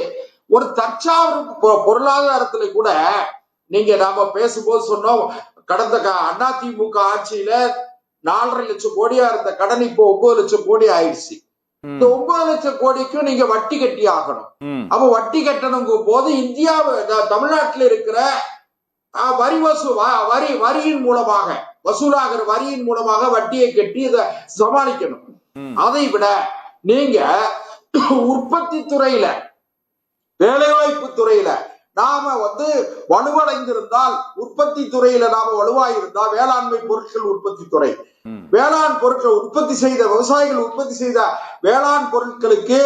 ஒரு தற்சார்பு பொருளாதாரத்துல கூட நீங்க நாம பேசும்போது சொன்னோம், கடந்த அதிமுக ஆட்சியில 4.5 லட்சம் கோடியா இருந்த கடன் இப்போ 9 லட்சம் கோடி ஆயிடுச்சு. இந்த 9 லட்சம் கோடிக்கும் நீங்க வட்டி கட்டி ஆகணும். அப்ப வட்டி கட்டணுங்கும் போது இந்தியா, தமிழ்நாட்டில் இருக்கிற வரியின் மூலமாக வசூலாகிற வரியின் மூலமாக வட்டியை கட்டி இதை சமாளிக்கணும். அதை விட நீங்க உற்பத்தி துறையில, வேலைவாய்ப்பு துறையில நாம வந்து வலுவடைந்திருந்தால், உற்பத்தி துறையில நாம வலுவாயிருந்தா, வேளாண்மை பொருட்கள் உற்பத்தி துறை, வேளாண் பொருட்கள் உற்பத்தி செய்த விவசாயிகள் உற்பத்தி செய்த வேளாண் பொருட்களுக்கு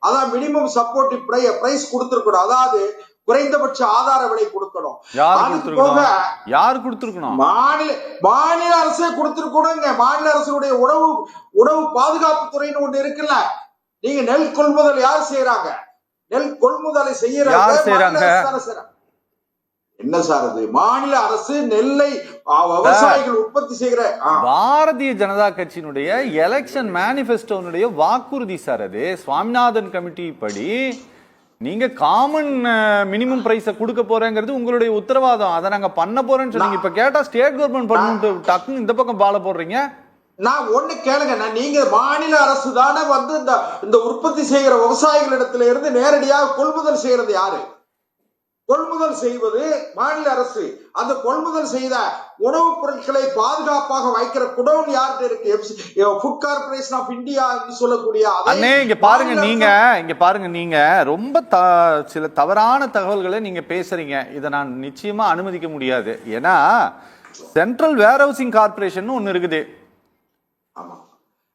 அதான் மினிமம் சப்போர்ட்டிவ் பிரைஸ் கொடுத்திருக்கணும். அதாவது குறைந்தபட்ச ஆதார விலை கொடுக்கணும். அதுக்கு போக யார் கொடுத்திருக்கணும்? மாநில அரசே கொடுத்திருக்கணுங்க. மாநில அரசுடைய உணவு பாதுகாப்பு துறைன்னு ஒண்ணு இருக்குல்ல. நீங்க நெல் கொள்முதல் யார் செய்யறாங்க? நெல் கொள்முதலை செய்யறாங்க. என்ன சார் அது? மாநில அரசு நெல்லை விவசாயிகள் உற்பத்தி செய்கிற பாரதிய ஜனதா கட்சியினுடைய எலெக்ஷன் மேனிபெஸ்டோனுடைய வாக்குறுதி சார் அது. சுவாமிநாதன் கமிட்டி படி நீங்க காமன் மினிமம் பிரைஸ கொடுக்க போறேங்கிறது உங்களுடைய உத்தரவாதம். அதை நாங்க பண்ண போறேன்னு சொன்னீங்க. இப்ப கேட்டா ஸ்டேட் கவர்மெண்ட் பண்ணு டக்குன்னு இந்த பக்கம் பால போடுறீங்க. நான் ஒண்ணு கேளுங்க, நீங்க மாநில அரசு தானே வந்து இந்த உற்பத்தி செய்கிற விவசாயிகளிடத்துல இருந்து நேரடியாக கொள்முதல் செய்யறது யாரு? கொள்முதல் செய்வது மாநில அரசு. அந்த கொள்முதல் செய்த உணவுப் பொருட்களை பாதுகாப்பாக வைக்கிற குடோன் யார்கிட்ட இருக்கு? ஃபுட் கார்பரேஷன் ஆஃப் இந்தியா என்று சொல்லக்கூடிய அண்ணே இங்க பாருங்க நீங்க ரொம்ப சில தவறான தகவல்களை நீங்க பேசுறீங்க. இதை நான் நிச்சயமா அனுமதிக்க முடியாது. ஏன்னா சென்ட்ரல் வேர்ஹவுசிங் கார்பரேஷன் ஒன்னு இருக்குது.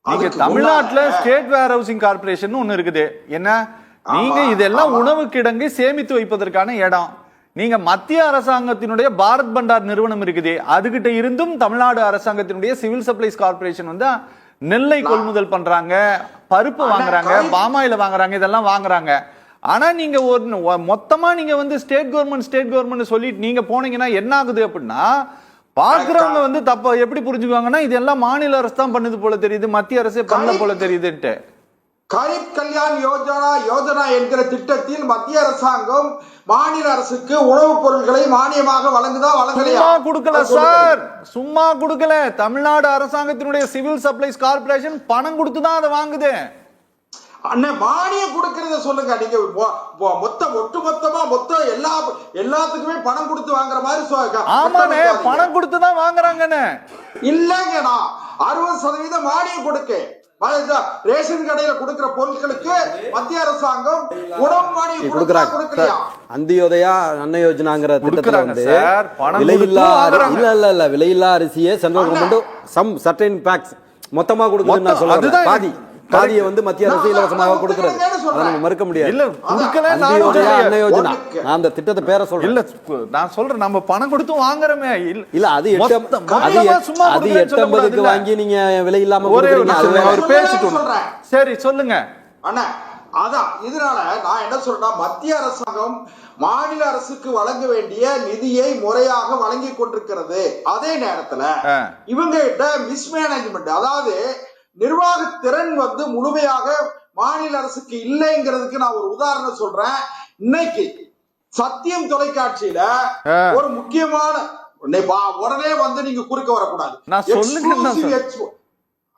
நீங்க தமிழ்நாட்டுல ஸ்டேட் வேர்ஹவுசிங் கார்பரேஷன் ஒன்னு இருக்குது. என்ன நீங்க இதெல்லாம் உணவு கிடங்கு சேமித்து வைப்பதற்கான இடம். நீங்க மத்திய அரசாங்கத்தினுடைய பாரத் பண்டார் நிறுவனம் இருக்குது. அதுகிட்ட இருந்தும் தமிழ்நாடு அரசாங்கத்தினுடைய சிவில் சப்ளைஸ் கார்பரேஷன் வந்து நெல்லை கொள்முதல் பண்றாங்க, பருப்பு வாங்குறாங்க, பாமாயில வாங்குறாங்க, இதெல்லாம் வாங்குறாங்க. ஆனா நீங்க ஒரு மொத்தமா நீங்க வந்து ஸ்டேட் கவர்மெண்ட் சொல்லிட்டு நீங்க போனீங்கன்னா என்ன ஆகுது அப்படின்னா, பாக்குறவங்க வந்து தப்ப எப்படி புரிஞ்சுக்குவாங்கன்னா இதெல்லாம் மாநில அரசு தான் பண்ணுது போல தெரியுது, மத்திய அரசே பண்ண போல தெரியுதுன்ட்டு. கரீப் கல்யாண் யோஜனா என்கிற திட்டத்தில் மத்திய அரசாங்கம் மாநில அரசுக்கு உணவுப் பொருட்களை மானியமாக வழங்குதா வழங்கலையா? சும்மா கொடுக்கல சார், சும்மா கொடுக்கல. தமிழ்நாடு அரசாங்கத்தினுடைய சிவில் சப்ளைஸ் கார்பரேஷன் பணம் கொடுத்துதான் அதை வாங்குது. அண்ணன் மானியம் கொடுக்கறத சொல்லுங்க. நீங்க ஒட்டுமொத்தமா எல்லாத்துக்குமே பணம் கொடுத்து வாங்குற மாதிரி. ஆமாண்ணே, பணம் கொடுத்துதான் வாங்குறாங்கன்னு இல்லங்க. நான் 60% மானியம் கொடுக்க ரேஷன் கடையில கொடுக்கிற பொருட்களுக்கு மத்திய அரசாங்கம் உணவு மானியம் கொடுக்கலையா? அந்தியோதயா அன்ன யோஜனாங்கிற திட்டத்துல வந்து விலையில்லா அரிசியை central government some certain packs மொத்தமா கொடுக்குதுன்னு நான் சொல்றேன். பாதியை வந்து மத்திய அரசு இலவசமாக கொடுக்கிறது. அதை நம்ம மறுக்க முடியாது. அந்த திட்டத்தை பேர சொல்றேன். இல்ல நான் சொல்றேன், நம்ம பணம் கொடுத்து வாங்குறோமே. இல்ல அது 850க்கு வாங்கி நீங்க விலை இல்லாம பேசிட்டு. சரி சொல்லுங்க அண்ணா. அதான் இதனால நான் என்ன சொல்றேன்னா, மத்திய அரசாங்கம் மாநில அரசுக்கு வழங்க வேண்டிய நிதியை முறையாக வழங்கி கொண்டிருக்கிறது. அதே நேரத்துல இவங்க கிட்ட மிஸ்மேனேஜ்மெண்ட், அதாவது நிர்வாக திறன் வந்து முழுமையாக மாநில அரசுக்கு இல்லைங்கிறதுக்கு நான் ஒரு உதாரணம் சொல்றேன். இன்னைக்கு சத்தியம் தொலைக்காட்சியில ஒரு முக்கியமான உடனே வந்து நீங்க குறுக்க வரக்கூடாது.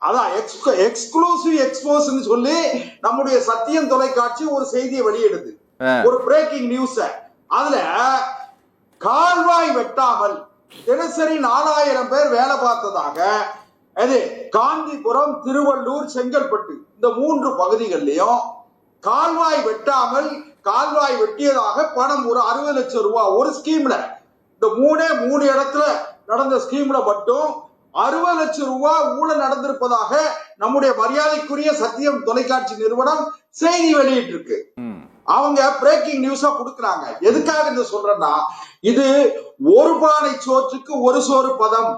அதான் எக்ஸ்க்ளூசிவ் எக்ஸ்போஸ் சொல்லி நம்முடைய சத்தியம் தொலைக்காட்சி ஒரு செய்தியை வெளியிடுது, ஒரு பிரேக்கிங் நியூஸ். அதுல கால்வாய் வெட்டாமல் தினசரி 4000 பேர் வேலை பார்த்ததாக, அது காந்திபுரம், திருவள்ளூர், செங்கல்பட்டு இந்த 3 பகுதிகளிலையும் கால்வாய் வெட்டாமல் கால்வாய் வெட்டியதாக பணம் ஒரு 60 லட்சம் ரூபாய் ஒரு ஸ்கீம்ல, இந்த 3 இடத்துல நடந்த ஸ்கீம்ல மட்டும் 60 லட்சம் ரூபாய் ஊழல் நடந்திருப்பதாக நம்முடைய மரியாதைக்குரிய சத்தியம் தொலைக்காட்சி நிறுவனம் செய்தி வெளியிட்டு இருக்கு. அவங்க பிரேக்கிங் நியூஸா கொடுக்கறாங்க. எதுக்காக இந்த சொல்றேன்னா, இது ஒரு பானை சோற்றுக்கு ஒரு சோறு பதம்.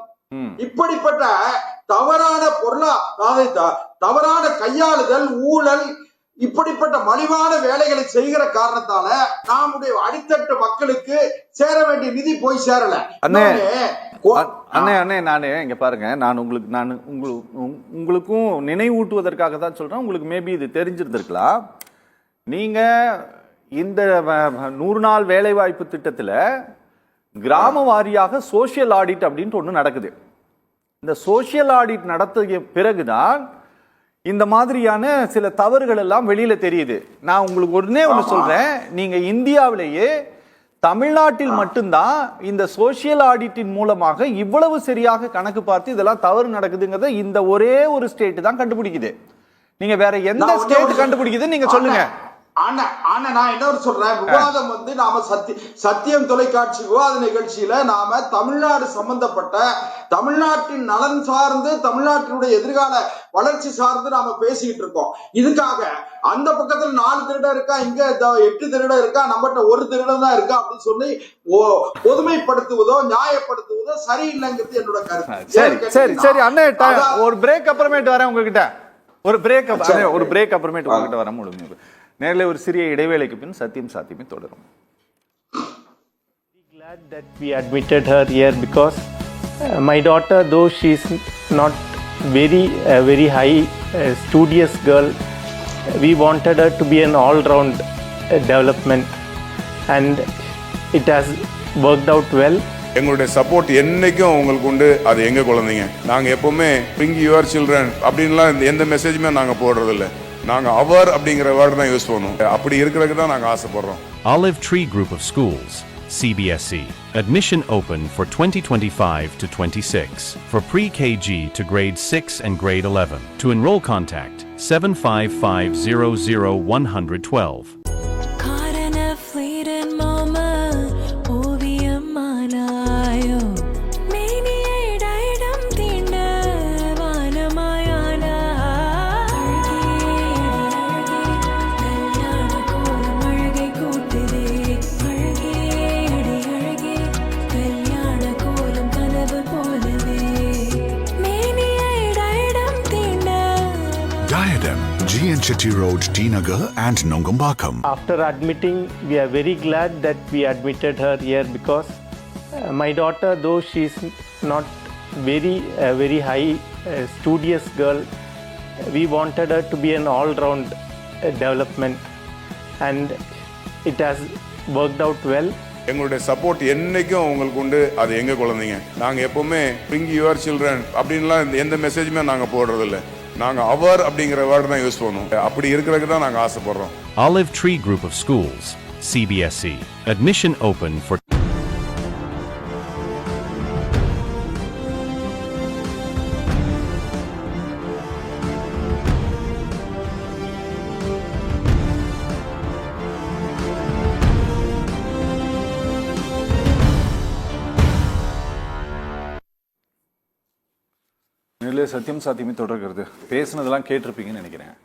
இப்படிப்பட்ட தவறான தவறான கையாளுதல், ஊழல், இப்படிப்பட்ட மலிவான வேலைகளை செய்கிற காரணத்தால நம்முடைய அடித்தட்டு மக்களுக்கு சேர வேண்டிய நிதி போய் சேரல. அண்ணே நானே இங்க பாருங்க, நான் உங்களுக்கும் நினைவூட்டுவதற்காக தான் சொல்றேன். உங்களுக்கு மேபி இது தெரிஞ்சிருந்திருக்கலாம். நீங்க இந்த 100 நாள் வேலைவாய்ப்பு திட்டத்துல கிராம வாரியாக சோசியல் ஆடிட் அப்படின்ட்டு ஒன்று நடக்குது. இந்த சோசியல் ஆடிட் நடத்திய பிறகுதான் இந்த மாதிரியான சில தவறுகள் எல்லாம் வெளியில தெரியுது. நான் உங்களுக்கு ஒண்ணு சொல்றேன், நீங்க இந்தியாவிலேயே தமிழ்நாட்டில் மட்டும்தான் இந்த சோசியல் ஆடிட்டின் மூலமாக இவ்வளவு சரியாக கணக்கு பார்த்து இதெல்லாம் தவறு நடக்குதுங்கிறத இந்த ஒரே ஒரு ஸ்டேட் தான் கண்டுபிடிக்குது. நீங்க வேற எந்த ஸ்டேட் கண்டுபிடிக்குது நீங்க சொல்லுங்க. நான் என்ன சொல்றேன், விவாதம் வந்து நாம சத்தியம் தொலைக்காட்சி விவாத நிகழ்ச்சியில நாம தமிழ்நாடு சம்பந்தப்பட்ட, தமிழ்நாட்டின் நலன் சார்ந்து, தமிழ்நாட்டினுடைய எதிர்கால வளர்ச்சி சார்ந்து நாம பேசிக்கிட்டு இருக்கோம். இதுக்காக அந்த பக்கத்துல 4 திருடம் இருக்கா, இங்க 8 திருடம் இருக்கா, நம்மகிட்ட 1 திருடம் தான் இருக்கா அப்படின்னு சொல்லி பொதுமைப்படுத்துவதோ நியாயப்படுத்துவதோ சரியில்லைங்கிறது என்னோட கருத்து. சரி சரி அண்ணே, ஒரு பிரேக் அப்புறமேட்டு வரேன் உங்ககிட்ட. ஒரு பிரேக் அப்புறமேட்டு உங்ககிட்ட வர முடியும். நேரிலே ஒரு சிறிய இடைவேளைக்கு பின் சத்தியம் சாத்தியமே தொடரும். Glad that we admitted her here because my daughter, though she is not very high studious girl, we wanted her to be an all-round development, and it has worked out well. எங்களுடைய சப்போர்ட் என்னைக்கும் உங்களுக்கு உண்டு. அது எங்க குழந்தைங்க, நாங்க எப்பவுமே bring your children அப்படின்லாம் எந்த மெசேஜுமே நாங்க போடுறதில்லை. நாங்க அவர் அப்படிங்கிற வேர்டு தான் யூஸ் பண்ணுவோம். அப்படி இருக்கிறதுக்கு தான் நாங்க ஆசைப்படுறோம். Olive Tree Group of Schools, CBSE. Admission open for 2025 to 26 for pre-KG to grade 6 and grade 11. To enroll, contact 755000112. Caught in a fleeting moment, ஓவியமானாயோ மேனியிடம் தீண்ட வானமாயானா கல்யாண கோலம் அழகை கூட்டுதே அழகே அடி அழகே கல்யாண கோலம் கனவு போலவே மேனியிடம் தீண்ட Diadem, GN Chetty Road, T Nagar and Nongambakam. After admitting, we are very glad that we admitted her here because my daughter, though she's not very high studious girl, we wanted her to be an all-round development, and it has worked out well. எங்களுடைய சப்போர்ட் என்னைக்கும் உங்களுக்கு உண்டு. அது எங்க குழந்தைங்க. நாங்கள் எப்பவுமே பிரிங் யுவர் சில்ட்ரன் அப்படின்லாம் எந்த மெசேஜுமே நாங்கள் போடுறதில்ல. நாங்கள் அவர் அப்படிங்கிற வேர்டு தான் யூஸ் பண்ணுவோம். அப்படி இருக்கிறதுக்கு தான் நாங்கள் ஆசைப்படுறோம். Olive Tree Group of Schools, CBSE. Admission open for இதில் சத்தியம் சாத்தியமே தொடர்கிறது. பேசுனதெல்லாம் கேட்டிருப்பீங்கன்னு நினைக்கிறேன்.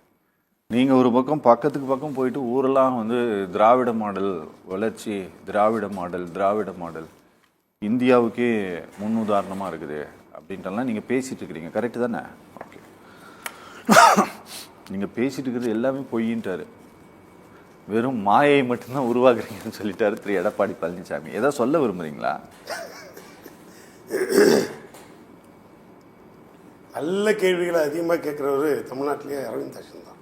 நீங்கள் ஒரு பக்கம் பக்கத்துக்கு பக்கம் போயிட்டு ஊரெல்லாம் வந்து திராவிட மாடல் வளர்ச்சி, திராவிட மாடல் இந்தியாவுக்கே முன் உதாரணமாக இருக்குது அப்படின்ட்டுலாம் நீங்கள் பேசிகிட்டு இருக்கிறீங்க. கரெக்டு தானே? ஓகே. நீங்கள் பேசிகிட்டு இருக்கிறது எல்லாமே பொய்யின்ட்டார். வெறும் மாயை மட்டும்தான் உருவாக்குறீங்கன்னு சொல்லிட்டாரு திரு எடப்பாடி பழனிசாமி. ஏதாவது சொல்ல விரும்புகிறீங்களா? நல்ல கேள்விகளை அதிகமாக கேட்குறவர் தமிழ்நாட்டிலேயே அரவிந்த் தாஷன் தான்.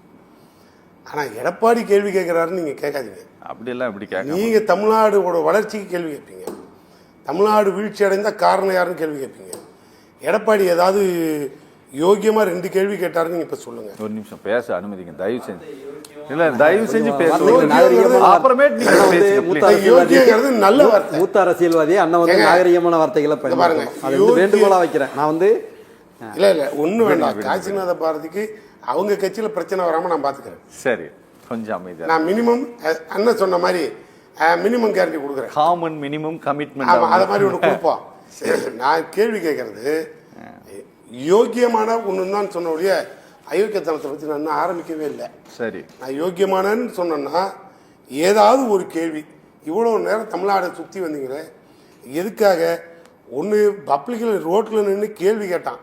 ஆனால் எடப்பாடி கேள்வி கேட்குறாருன்னு நீங்கள் கேட்காதீங்க. அப்படியெல்லாம் இப்படி கேட்க நீங்கள் தமிழ்நாடோட வளர்ச்சிக்கு கேள்வி கேட்பீங்க. தமிழ்நாடு வீழ்ச்சி அடைந்த காரணம் யாருன்னு கேள்வி கேட்பீங்க. எடப்பாடி ஏதாவது யோக்கியமாக 2 கேள்வி கேட்டாருன்னு நீங்கள் இப்போ சொல்லுங்கள். ஒரு நிமிஷம் பேச அனுமதிங்க தயவு செஞ்சு. இல்லை தயவு செஞ்சு பேசுறது யோக்கியங்கிறது நல்ல வார்த்தை. மூத்த அரசியல்வாதி அண்ணன் வந்து நாகரிகமான வார்த்தைகளை பாருங்க. அது வேண்டுகோளாக வைக்கிறேன். நான் வந்து இல்லை ஒன்றும் வேண்டாம். காசிநாத பாரதிக்கு அவங்க கட்சியில் பிரச்சனை வராமல் நான் பார்த்துக்கிறேன். சரி, கொஞ்சம் அமைதியாக. நான் மினிமம் அண்ணன் சொன்ன மாதிரி மினிமம் கேரண்டி கொடுக்குறேன். Common minimum commitment. ஆமாம், அதை மாதிரி ஒன்று கொடுப்போம். நான் கேள்வி கேட்கறது யோக்கியமான ஒன்று தான் சொன்னோடைய அயோக்கியத்தனத்தை பற்றி நான் இன்னும் ஆரம்பிக்கவே இல்லை. சரி, நான் யோக்கியமானன்னு சொன்னேன்னா ஏதாவது ஒரு கேள்வி. இவ்வளோ நேரம் தமிழ்நாடை சுற்றி வந்தீங்களே எதுக்காக? ஒன்று பப்ளிக்கில் ரோட்டில் நின்று கேள்வி கேட்டான்,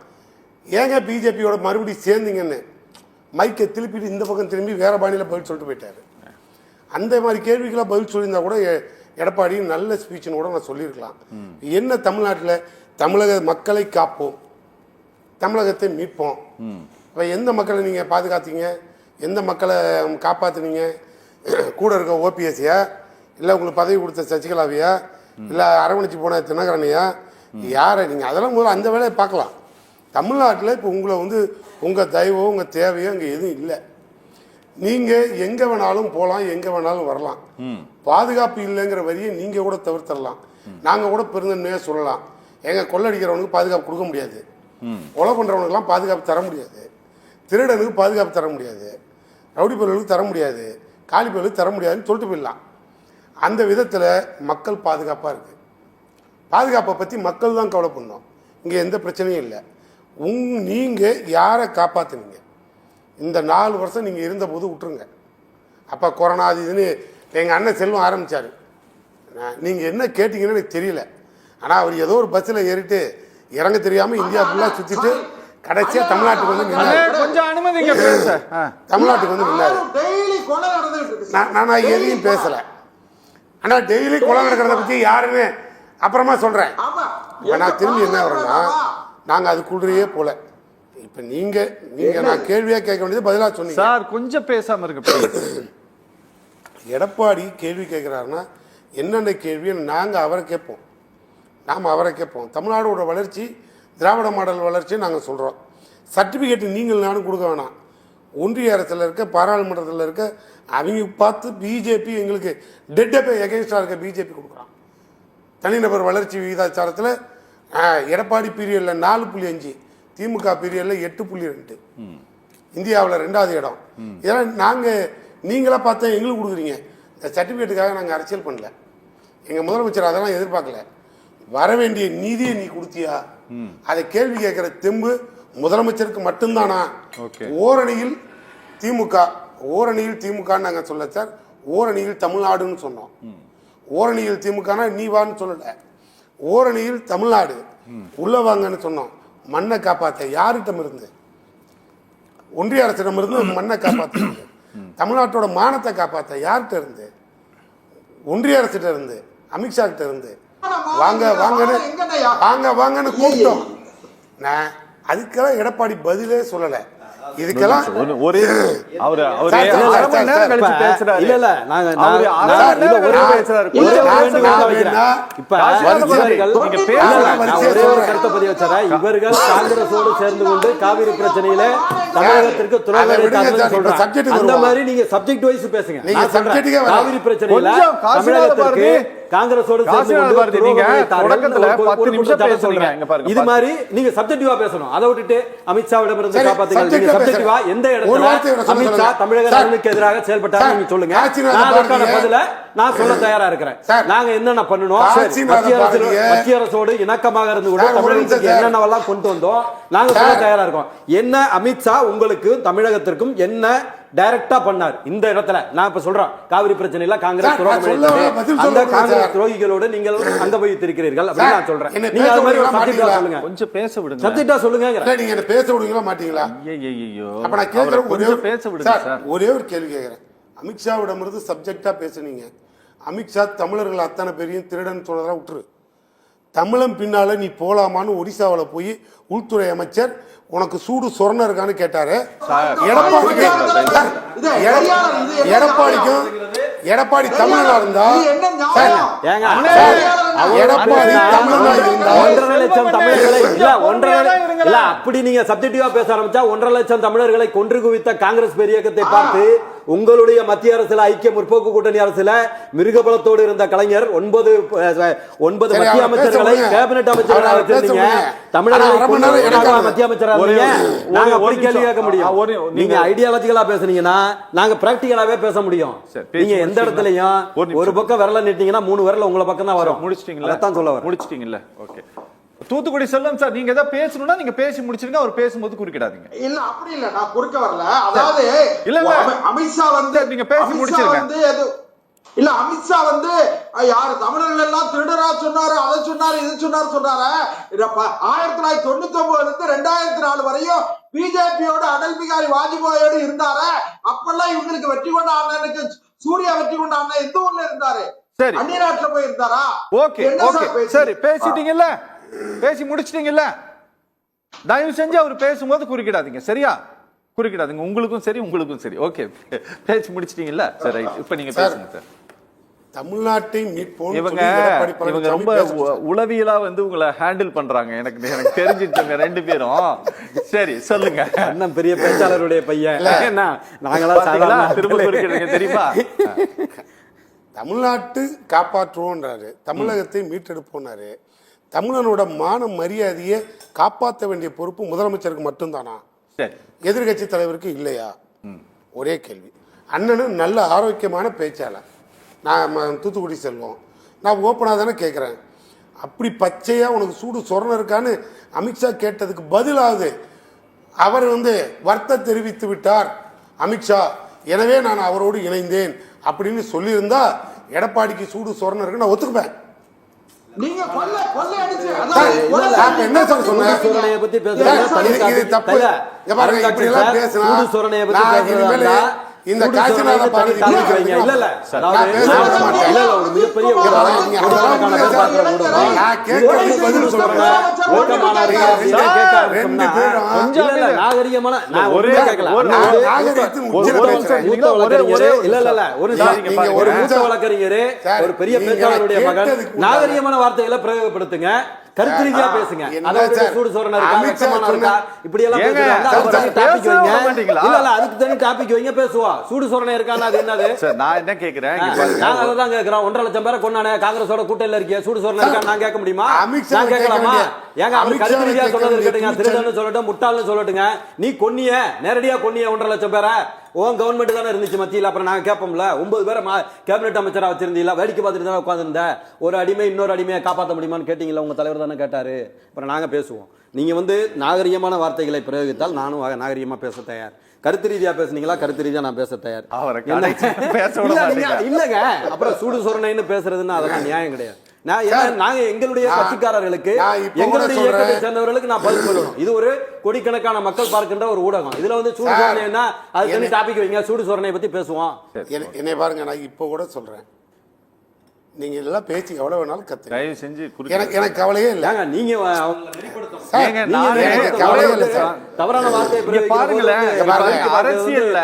ஏங்க பிஜேபியோட மறுபடியும் சேர்ந்தீங்கன்னு. மைக்கை திருப்பிட்டு இந்த பக்கம் திரும்பி வேற பாணியில் பதில் சொல்லிட்டு போயிட்டாரு. அந்த மாதிரி கேள்விக்கெல்லாம் பதில் சொல்லியிருந்தா கூட எடப்பாடி நல்ல ஸ்பீச்சுன்னு கூட நான் சொல்லியிருக்கலாம். என்ன தமிழ்நாட்டில் தமிழக மக்களை காப்போம், தமிழகத்தை மீட்போம். இப்போ எந்த மக்களை நீங்கள் பாதுகாத்தீங்க? எந்த மக்களை காப்பாற்றுனீங்க? கூட இருக்க ஓபிஎஸ்சியா, இல்லை உங்களுக்கு பதவி கொடுத்த சசிகலாவியா, இல்லை அரவணைச்சு போன தினகரனையா, யாரை? நீங்கள் அதெல்லாம் முதல்ல அந்த வேலையை பார்க்கலாம். தமிழ்நாட்டில் இப்போ உங்களை வந்து உங்கள் தயவோ உங்கள் தேவையோ இங்கே எதுவும் இல்லை. நீங்கள் எங்கே வேணாலும் போகலாம், எங்கே வேணாலும் வரலாம். பாதுகாப்பு இல்லைங்கிற வரியை நீங்கள் கூட தவிர்த்தரலாம். நாங்கள் கூட பெருந்தன்மையாக சொல்லலாம், எங்கள் கொள்ளடிக்கிறவனுக்கு பாதுகாப்பு கொடுக்க முடியாது, கொலை பண்ணுறவனுக்கெல்லாம் பாதுகாப்பு தர முடியாது, திருடனுக்கு பாதுகாப்பு தர முடியாது, ரவுடி பொருளுக்கு தர முடியாது, காலி பொருளுக்கு தர முடியாதுன்னு சொல்லிட்டு போயிடலாம். அந்த விதத்தில் மக்கள் பாதுகாப்பாக இருக்குது. பாதுகாப்பை பற்றி மக்கள் தான் கவலை பண்ணோம். இங்கே எந்த பிரச்சனையும் இல்லை. நீங்கள் யாரை காப்பாற்றுனீங்க? இந்த 4 வருஷம் நீங்கள் இருந்தபோது விட்டுருங்க. அப்போ கொரோனா அது இதுன்னு எங்கள் அண்ணன் செல்வம் ஆரம்பித்தார். நீங்கள் என்ன கேட்டிங்கன்னு எனக்கு தெரியல. ஆனால் அவர் ஏதோ ஒரு பஸ்ஸில் ஏறிட்டு இறங்க தெரியாமல் இந்தியா ஃபுல்லாக சுற்றிட்டு கடைசியாக தமிழ்நாட்டுக்கு வந்து நின்னாரு. கொஞ்சம் அனுமதிங்க பேச. தமிழ்நாட்டுக்கு வந்து நின்னாரு. நான் எதையும் பேசலை. ஆனால் டெய்லி கொலை நடக்கிறத பற்றி யாருன்னு அப்புறமா சொல்கிறேன். நான் திரும்பி என்ன வரேன்னா, நாங்கள் அதுக்குள்ளேயே போல. இப்போ நீங்கள் நான் கேள்வியாக கேட்க வேண்டியது பதிலாக சொன்னீங்க சார். கொஞ்சம் பேசாமல் இருக்கு. எடப்பாடி கேள்வி கேட்குறாருன்னா என்னென்ன கேள்வியை நாங்கள் அவரை கேட்போம், நாம் அவரை கேட்போம். தமிழ்நாடோட வளர்ச்சி, திராவிட மாடல் வளர்ச்சி நாங்கள் சொல்கிறோம். சர்டிஃபிகேட் நீங்கள் நானும் கொடுக்க வேணாம். ஒன்றிய அரசில் இருக்க பாராளுமன்றத்தில் இருக்க அவங்க பார்த்து பிஜேபி எங்களுக்கு டெட்டப்பை எகென்ஸ்டாக இருக்க பிஜேபி கொடுக்குறான். தனிநபர் வளர்ச்சி விகிதாச்சாரத்தில் எடப்பாடி பீரியடில் 4.5, திமுக பீரியடில் 8.2, இந்தியாவில் 2வது இடம். இதெல்லாம் நீங்களாக பார்த்தா எங்களுக்கு கொடுக்குறீங்க. இந்த சர்டிஃபிகேட்டுக்காக நாங்கள் அரசியல் பண்ணல. எங்கள் முதலமைச்சர் அதெல்லாம் எதிர்பார்க்கல. வர வேண்டிய நிதியை நீ கொடுத்தியா, அதை கேள்வி கேட்குற தெம்பு முதலமைச்சருக்கு மட்டும்தானா? ஓரணியில் திமுக நாங்கள் சொல்ல சார், ஓரணியில் தமிழ்நாடுன்னு சொன்னோம். ஓரணியில் திமுகனா நீ வான்னு சொல்லலை, ஓரணியில் தமிழ்நாடு உள்ள வாங்கன்னு சொன்னோம். மண்ணை காப்பாற்ற யார்கிட்ட இருந்து? ஒன்றிய அரசிடமிருந்து மண்ணை காப்பாற்ற, தமிழ்நாட்டோட மானத்தை காப்பாற்ற யார்கிட்ட இருந்து? ஒன்றிய அரசிட்ட இருந்து, அமித்ஷா கிட்ட இருந்து. வாங்கன்னு கூப்பிட்டோம். நான் அதுக்கெல்லாம் எடப்பாடி பதிலே சொல்லலை. இதுக்கெல்லாம் ஒரே இவர்கள் காங்கிரஸோடு சேர்ந்து கொண்டு காவிரி பிரச்சனையில தமிழகத்திற்கு அந்த மாதிரி நீங்க சப்ஜெக்ட் வைஸ் பேசுங்க. காவிரி பிரச்சனையில தமிழகத்திற்கு காங்கிரஸோடு இது மாதிரி நீங்க சப்ஜெக்டிவா பேசணும். அதை விட்டுட்டு அமித்ஷாவிடம் இருந்து காப்பாத்துங்க. சப்ஜெக்டிவா எந்த இடத்துல அமித்ஷா தமிழக நலனுக்கு எதிராக செயல்பட்டாரு நீங்க சொல்லுங்க. அதற்கான பதில நான் சொல்ல தயாரா இருக்கிறேன். நாங்க என்னென்ன பண்ணணும், மத்திய அரசோடு இணக்கமாக இருந்து கூட தமிழகத்துக்கு என்னென்னவெல்லாம் கொண்டு வந்தோம் நாங்க சொல்ல தயாரா இருக்கோம். என்ன அமித்ஷா உங்களுக்கு தமிழகத்திற்கும் என்ன டைரக்டா பண்ணார் இந்த இடத்துல? நான் இப்ப சொல்றேன், காவிரி பிரச்சனையில காங்கிரஸ் அந்த காங்கிரஸ் துரோகிகளோடு நீங்கள் அங்க வைத்திருக்கிறீர்கள் அப்படின்னு நான் சொல்றேன். நீங்க அது மாதிரி ஒரு சப்ஜெக்டா சொல்லுங்க, கொஞ்சம் பேச விடுங்க. சப்ஜெக்டா சொல்லுங்க. நீங்க என்ன பேச விடுங்களா மாட்டீங்களா? அப்ப நான் கேக்குறேன், கொஞ்சம் பேச விடுங்க சார். ஒரே ஒரு கேள்வி கேக்குறேன். அமித்ஷாவிடம் இருந்து சப்ஜெக்டா பேசுனீங்க. அமித்ஷா தமிழர்கள் அத்தனை பேரையும் திருடன் சொல்றதா விட்டுரு. தமிழன் பின்னால நீ போலாமான்னு ஒடிசாவில் போய் உள்துறை அமைச்சர் உனக்கு சூடு சொரண இருக்கான்னு கேட்டாரு. எடப்பாடி தமிழனா இருந்தா, எடப்பாடி தமிழனா இருந்தா 1.5 லட்சம் தமிழர்களை இல்ல அப்படி நீங்க சப்ஜெக்டிவா பேச ஆரம்பிச்சா 1.5 லட்சம் தமிழர்களை கொன்று குவித்த காங்கிரஸ் பெரியக்கத்தை பார்த்து உங்களுடைய மத்திய அரசுல ஐக்கிய முற்போக்கு கூட்டணி அரசுல மிருகபலத்தோடு இருந்த கலைஞர் 9 மத்திய அமைச்சர்களை கேபினெட் அமைச்சர்களாக வச்சிருந்தீங்க. தமிழர்களை மத்திய அமைச்சராக நாங்க அப்படி கேள்வி கேட்க முடியும். நீங்க ஐடியாலஜிக்கலா பேசுனீங்கன்னா நாங்க பிராக்டிகலாவே பேச முடியும். நீங்க எந்த இடத்துலயும் ஒரு பக்கம் விரல நீட்டீங்கன்னா 3 விரல உங்களை பக்கம் தான் வரும். முடிச்சிட்டீங்களா? அதான் சொல்ல வர. முடிச்சிட்டீங்களா? ஓகே. தூத்துக்குடி செல்வம் சார், நீங்க ஏதாவது பேசணும்னா நீங்க பேசி முடிச்சிருங்க. அவர் பேசும்போது குறுக்கிடாதீங்க. இல்ல அப்படி இல்ல, நான் குறுக்க வரல. அதாவது இல்ல அமித்ஷா வந்து நீங்க பேசி முடிச்சிருங்க. இல்ல அமித்ஷா வந்து யாரு தமிழர்கள் எல்லாம் திருடரா சொன்னாரு, அதை சொன்னாரு, இது சொன்னாரு. 1999 இருந்து 2004 வரையும் பிஜேபியோட அடல் பிகாரி வாஜ்பாயோடு இருந்தாரு. அப்பெல்லாம் இவங்களுக்கு வெற்றி கொண்ட அண்ணனுக்கு சூர்யா வெற்றி கொண்ட அண்ணன் எந்த ஊர்ல இருந்தாரு? சரி, அந்நிய நாட்டுல போய் இருந்தாரா? ஓகே சரி, பேசிட்டீங்கல்ல, பேசி முடிச்சிட்டீங்கல்ல. தயவு செஞ்சு அவர் பேசும்போது குறுக்கிடாதீங்க. சரியா? குறுக்கிடாதீங்க. உங்களுக்கும் சரி. ஓகே, பேசி முடிச்சிட்டீங்கல்ல. சரி, இப்ப நீங்க பேசுங்க சார். தமிழ்நாட்டை மீட்போம். இவங்க ரொம்ப உளவியலா வந்து உங்களை ஹேண்டில் பண்றாங்க. எனக்கு தெரிஞ்சிருச்சுங்க 2 பேரும். சரி, சொல்லுங்க. அண்ணன் பெரிய பேச்சாளருடைய பையன், நாங்களா திரும்ப குறுக்கிடுங்க தெரியுமா? தமிழ்நாட்டு காப்பாற்றுவோன்றாரு, தமிழகத்தை மீட்டெடுப்போனாரு. தமிழனோட மான மரியாதையை காப்பாற்ற வேண்டிய பொறுப்பு முதலமைச்சருக்கு மட்டும்தானா? எதிர்கட்சி தலைவருக்கு இல்லையா? ஒரே கேள்வி. அண்ணனும் நல்ல ஆரோக்கியமான பேச்சாளர். நான் தூத்துக்குடி செல்வோம், நான் ஓப்பனாக தானே கேட்குறேன். அப்படி பச்சையாக உனக்கு சூடு சொரணம் இருக்கான்னு அமித்ஷா கேட்டதுக்கு பதிலாகுது அவர் வந்து வருத்தம் தெரிவித்து விட்டார் அமித்ஷா, எனவே நான் அவரோடு இணைந்தேன் அப்படின்னு சொல்லியிருந்தா எடப்பாடிக்கு சூடு சொரணம் இருக்கு நான் ஒத்துக்குப்பேன். நீங்க என்ன சார் சொன்னேன்? இது தப்பு. இந்த காசிநாத பாரதி ஒரு பெரிய பேச்சாளருடைய மகன் நாகரிகமான வார்த்தைகளை பிரயோகப்படுத்துங்க. கருத்து ரீதியா பேசுங்க. என்ன அதாவது சார்? சூடு சொரணை இருக்கா, அமித்ஷா வெக்கமான இருக்கா, இப்படி எல்லாம் ஏங்க, பேசுறாங்க. அதுக்கு தனி டாபிக் பேசவே வைங்க. மாட்டீங்களா? இல்ல அதுக்கு தனி டாபிக் வைங்க, பேசுவோம். சூடு சொரணை இருக்கான்னு அது என்னது? சார் நான் என்ன கேக்குறேன், இங்க பாருங்க. நாங்க அதான் கேக்குறோம். 1.5 லட்சம் பேரை கொண்டானே காங்கிரஸோட கூட்டணியில இருக்கே, சூடு சொரணை இருக்கான்னு நான் கேட்க முடியுமா? அமித்ஷா நான் கேட்கலாமா? ஏங்க அவர் அமித்ஷா கருத்து ரீதியா சொன்னது கேட்க இருக்கட்டுங்க, வேண்டிய திருடன்னு சொல்லட்டும், முட்டாள்னு சொல்லட்டுங்க. நீ கொன்னிய, நேரடியா கொன்னிய 1.5 லட்சம் பேரை. உன் கவர்மெண்ட் தானே இருந்துச்சு மத்தியில். அப்புறம் நாங்க கேட்போம்ல, 9 பேரை கேபினெட் அமைச்சரா வச்சிருந்தீங்களா? வேடிக்கை பார்த்துட்டு தானே உட்காந்துருந்த. ஒரு அடிமை இன்னொரு அடிமையை காப்பாற்ற முடியுமான்னு கேட்டீங்களா? உங்க தலைவர் தானே கேட்டாரு. அப்புறம் நாங்க பேசுவோம். நீங்க நாகரிகமான வார்த்தைகளை பிரயோகித்தால் நானும் நாகரிகமா பேச தயார். கருத்து ரீதியா பேசுனீங்களா? கருத்து ரீதியா நான் பேச தயார். இல்லங்க, அப்புறம் சூடு சொரணைன்னு பேசுறதுன்னா அதெல்லாம் நியாயம் கிடையாது. நாங்க எங்களுடைய கட்சிக்காரர்களுக்கு, எங்களுடைய இயக்கத்தை சேர்ந்தவர்களுக்கு நான் பதில் சொல்லணும். இது ஒரு கோடிக்கணக்கான மக்கள் பார்க்கின்ற ஒரு ஊடகம். இதுல சூடு சொரணைன்னா அது தனி டாபிக் வைங்க, சூடு சொரணையை பத்தி பேசுவோம். என்னை பாருங்க, நான் இப்போ கூட சொல்றேன், நீங்க எல்லாம் பேச்சு எவ்வளவு வேணாலும் கத்து, தயவு செஞ்சு எனக்கு கவலையே இல்லை. நீங்க தவறான வார்த்தையை பாருங்களேன். அரசியல்ல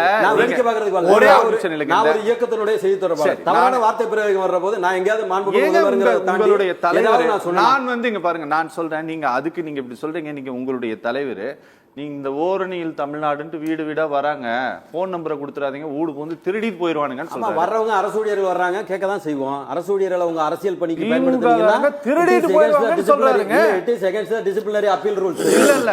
ஒரே ஒரு இயக்கத்தினுடைய செய்தி தொடர்பாளர் தவறான வார்த்தை பிரயோகம் வர்ற போது நான் எங்கேயாவது உங்களுடைய தலைவர் நான் இங்க பாருங்க, நான் சொல்றேன், நீங்க அதுக்கு நீங்க இப்படி சொல்றீங்க. நீங்க உங்களுடைய தலைவர், நீங்க இந்த ஓரணியில் தமிழ்நாடுன்ட்டு வீடு வீடா வராங்க, போன் நம்பரை கொடுத்துறாதீங்க, ஊடு வந்து திருடிட்டு போயிருவானுங்கன்னு சொல்றாங்க. வர்றவங்க அரசு ஊழியர்கள் வர்றாங்க, கேட்க தான் செய்வோம். அரசு ஊழியர்களை உங்க அரசியல் பணிக்கு பயன்படுத்துறீங்கன்னா திருடிட்டு போயிருவாங்கன்னு சொல்றாங்க. Disciplinary appeal rules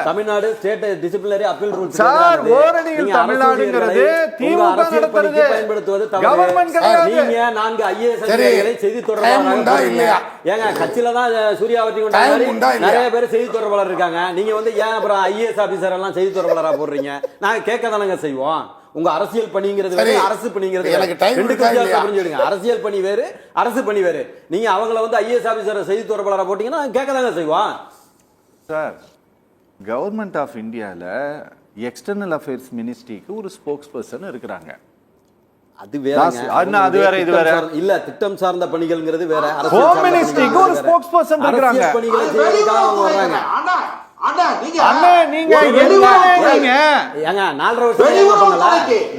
Tamil Nadu state disciplinary appeal rules. Sir, ஓரணியில் தமிழ்நாடுங்கிறது திமுக நடத்துறது, பயன்படுத்துவது கவர்மெண்ட் கிடையாது. நீங்க 4 ஐஏஎஸ் அதிகாரிகளை செய்தி தொடர்பாளர் இல்லையா? ஏங்க கட்சியில தான் சூர்யாவதி கொண்ட நிறைய பேர் செய்தி தொடர்பாளர் இருக்காங்க. நீங்க ஏன் அப்புறம் ஐஏஎஸ் ஆபீசர் எல்லாம் செய்தி தொடர்பாளரா போடுறீங்க? நாங்க கேட்க தானங்க செய்வோம். உங்க அரசியல் பணிங்கிறது வேற, அரசு பணிங்கிறது புரிஞ்சுடுங்க. அரசியல் பணி வேறு, அரசு பணி வேறு. நீங்க அவங்கள ஐஏஎஸ் ஆபீசர் செய்தி தொடர்பாளரா போட்டீங்கன்னா கேட்க தாங்க செய்வோம். சார், கவர்மெண்ட் ஆஃப் இந்தியால எக்ஸ்டர்னல் அஃபேர்ஸ் மினிஸ்ட்ரிக்கு ஒரு ஸ்போக்ஸ் பர்சன் இருக்கிறாங்க. அது வேற, அது வேற, இது வேற இல்ல. திட்டம் சார்ந்த பணிகள்ங்கிறது வேற. ஹோம் மினிஸ்ட்ரிக்கு ஒரு ஸ்போக்ஸ் பர்சன் இருக்காங்க. பணிகளை செய்யறதுக்காக அவங்க வர்றாங்க. நீங்க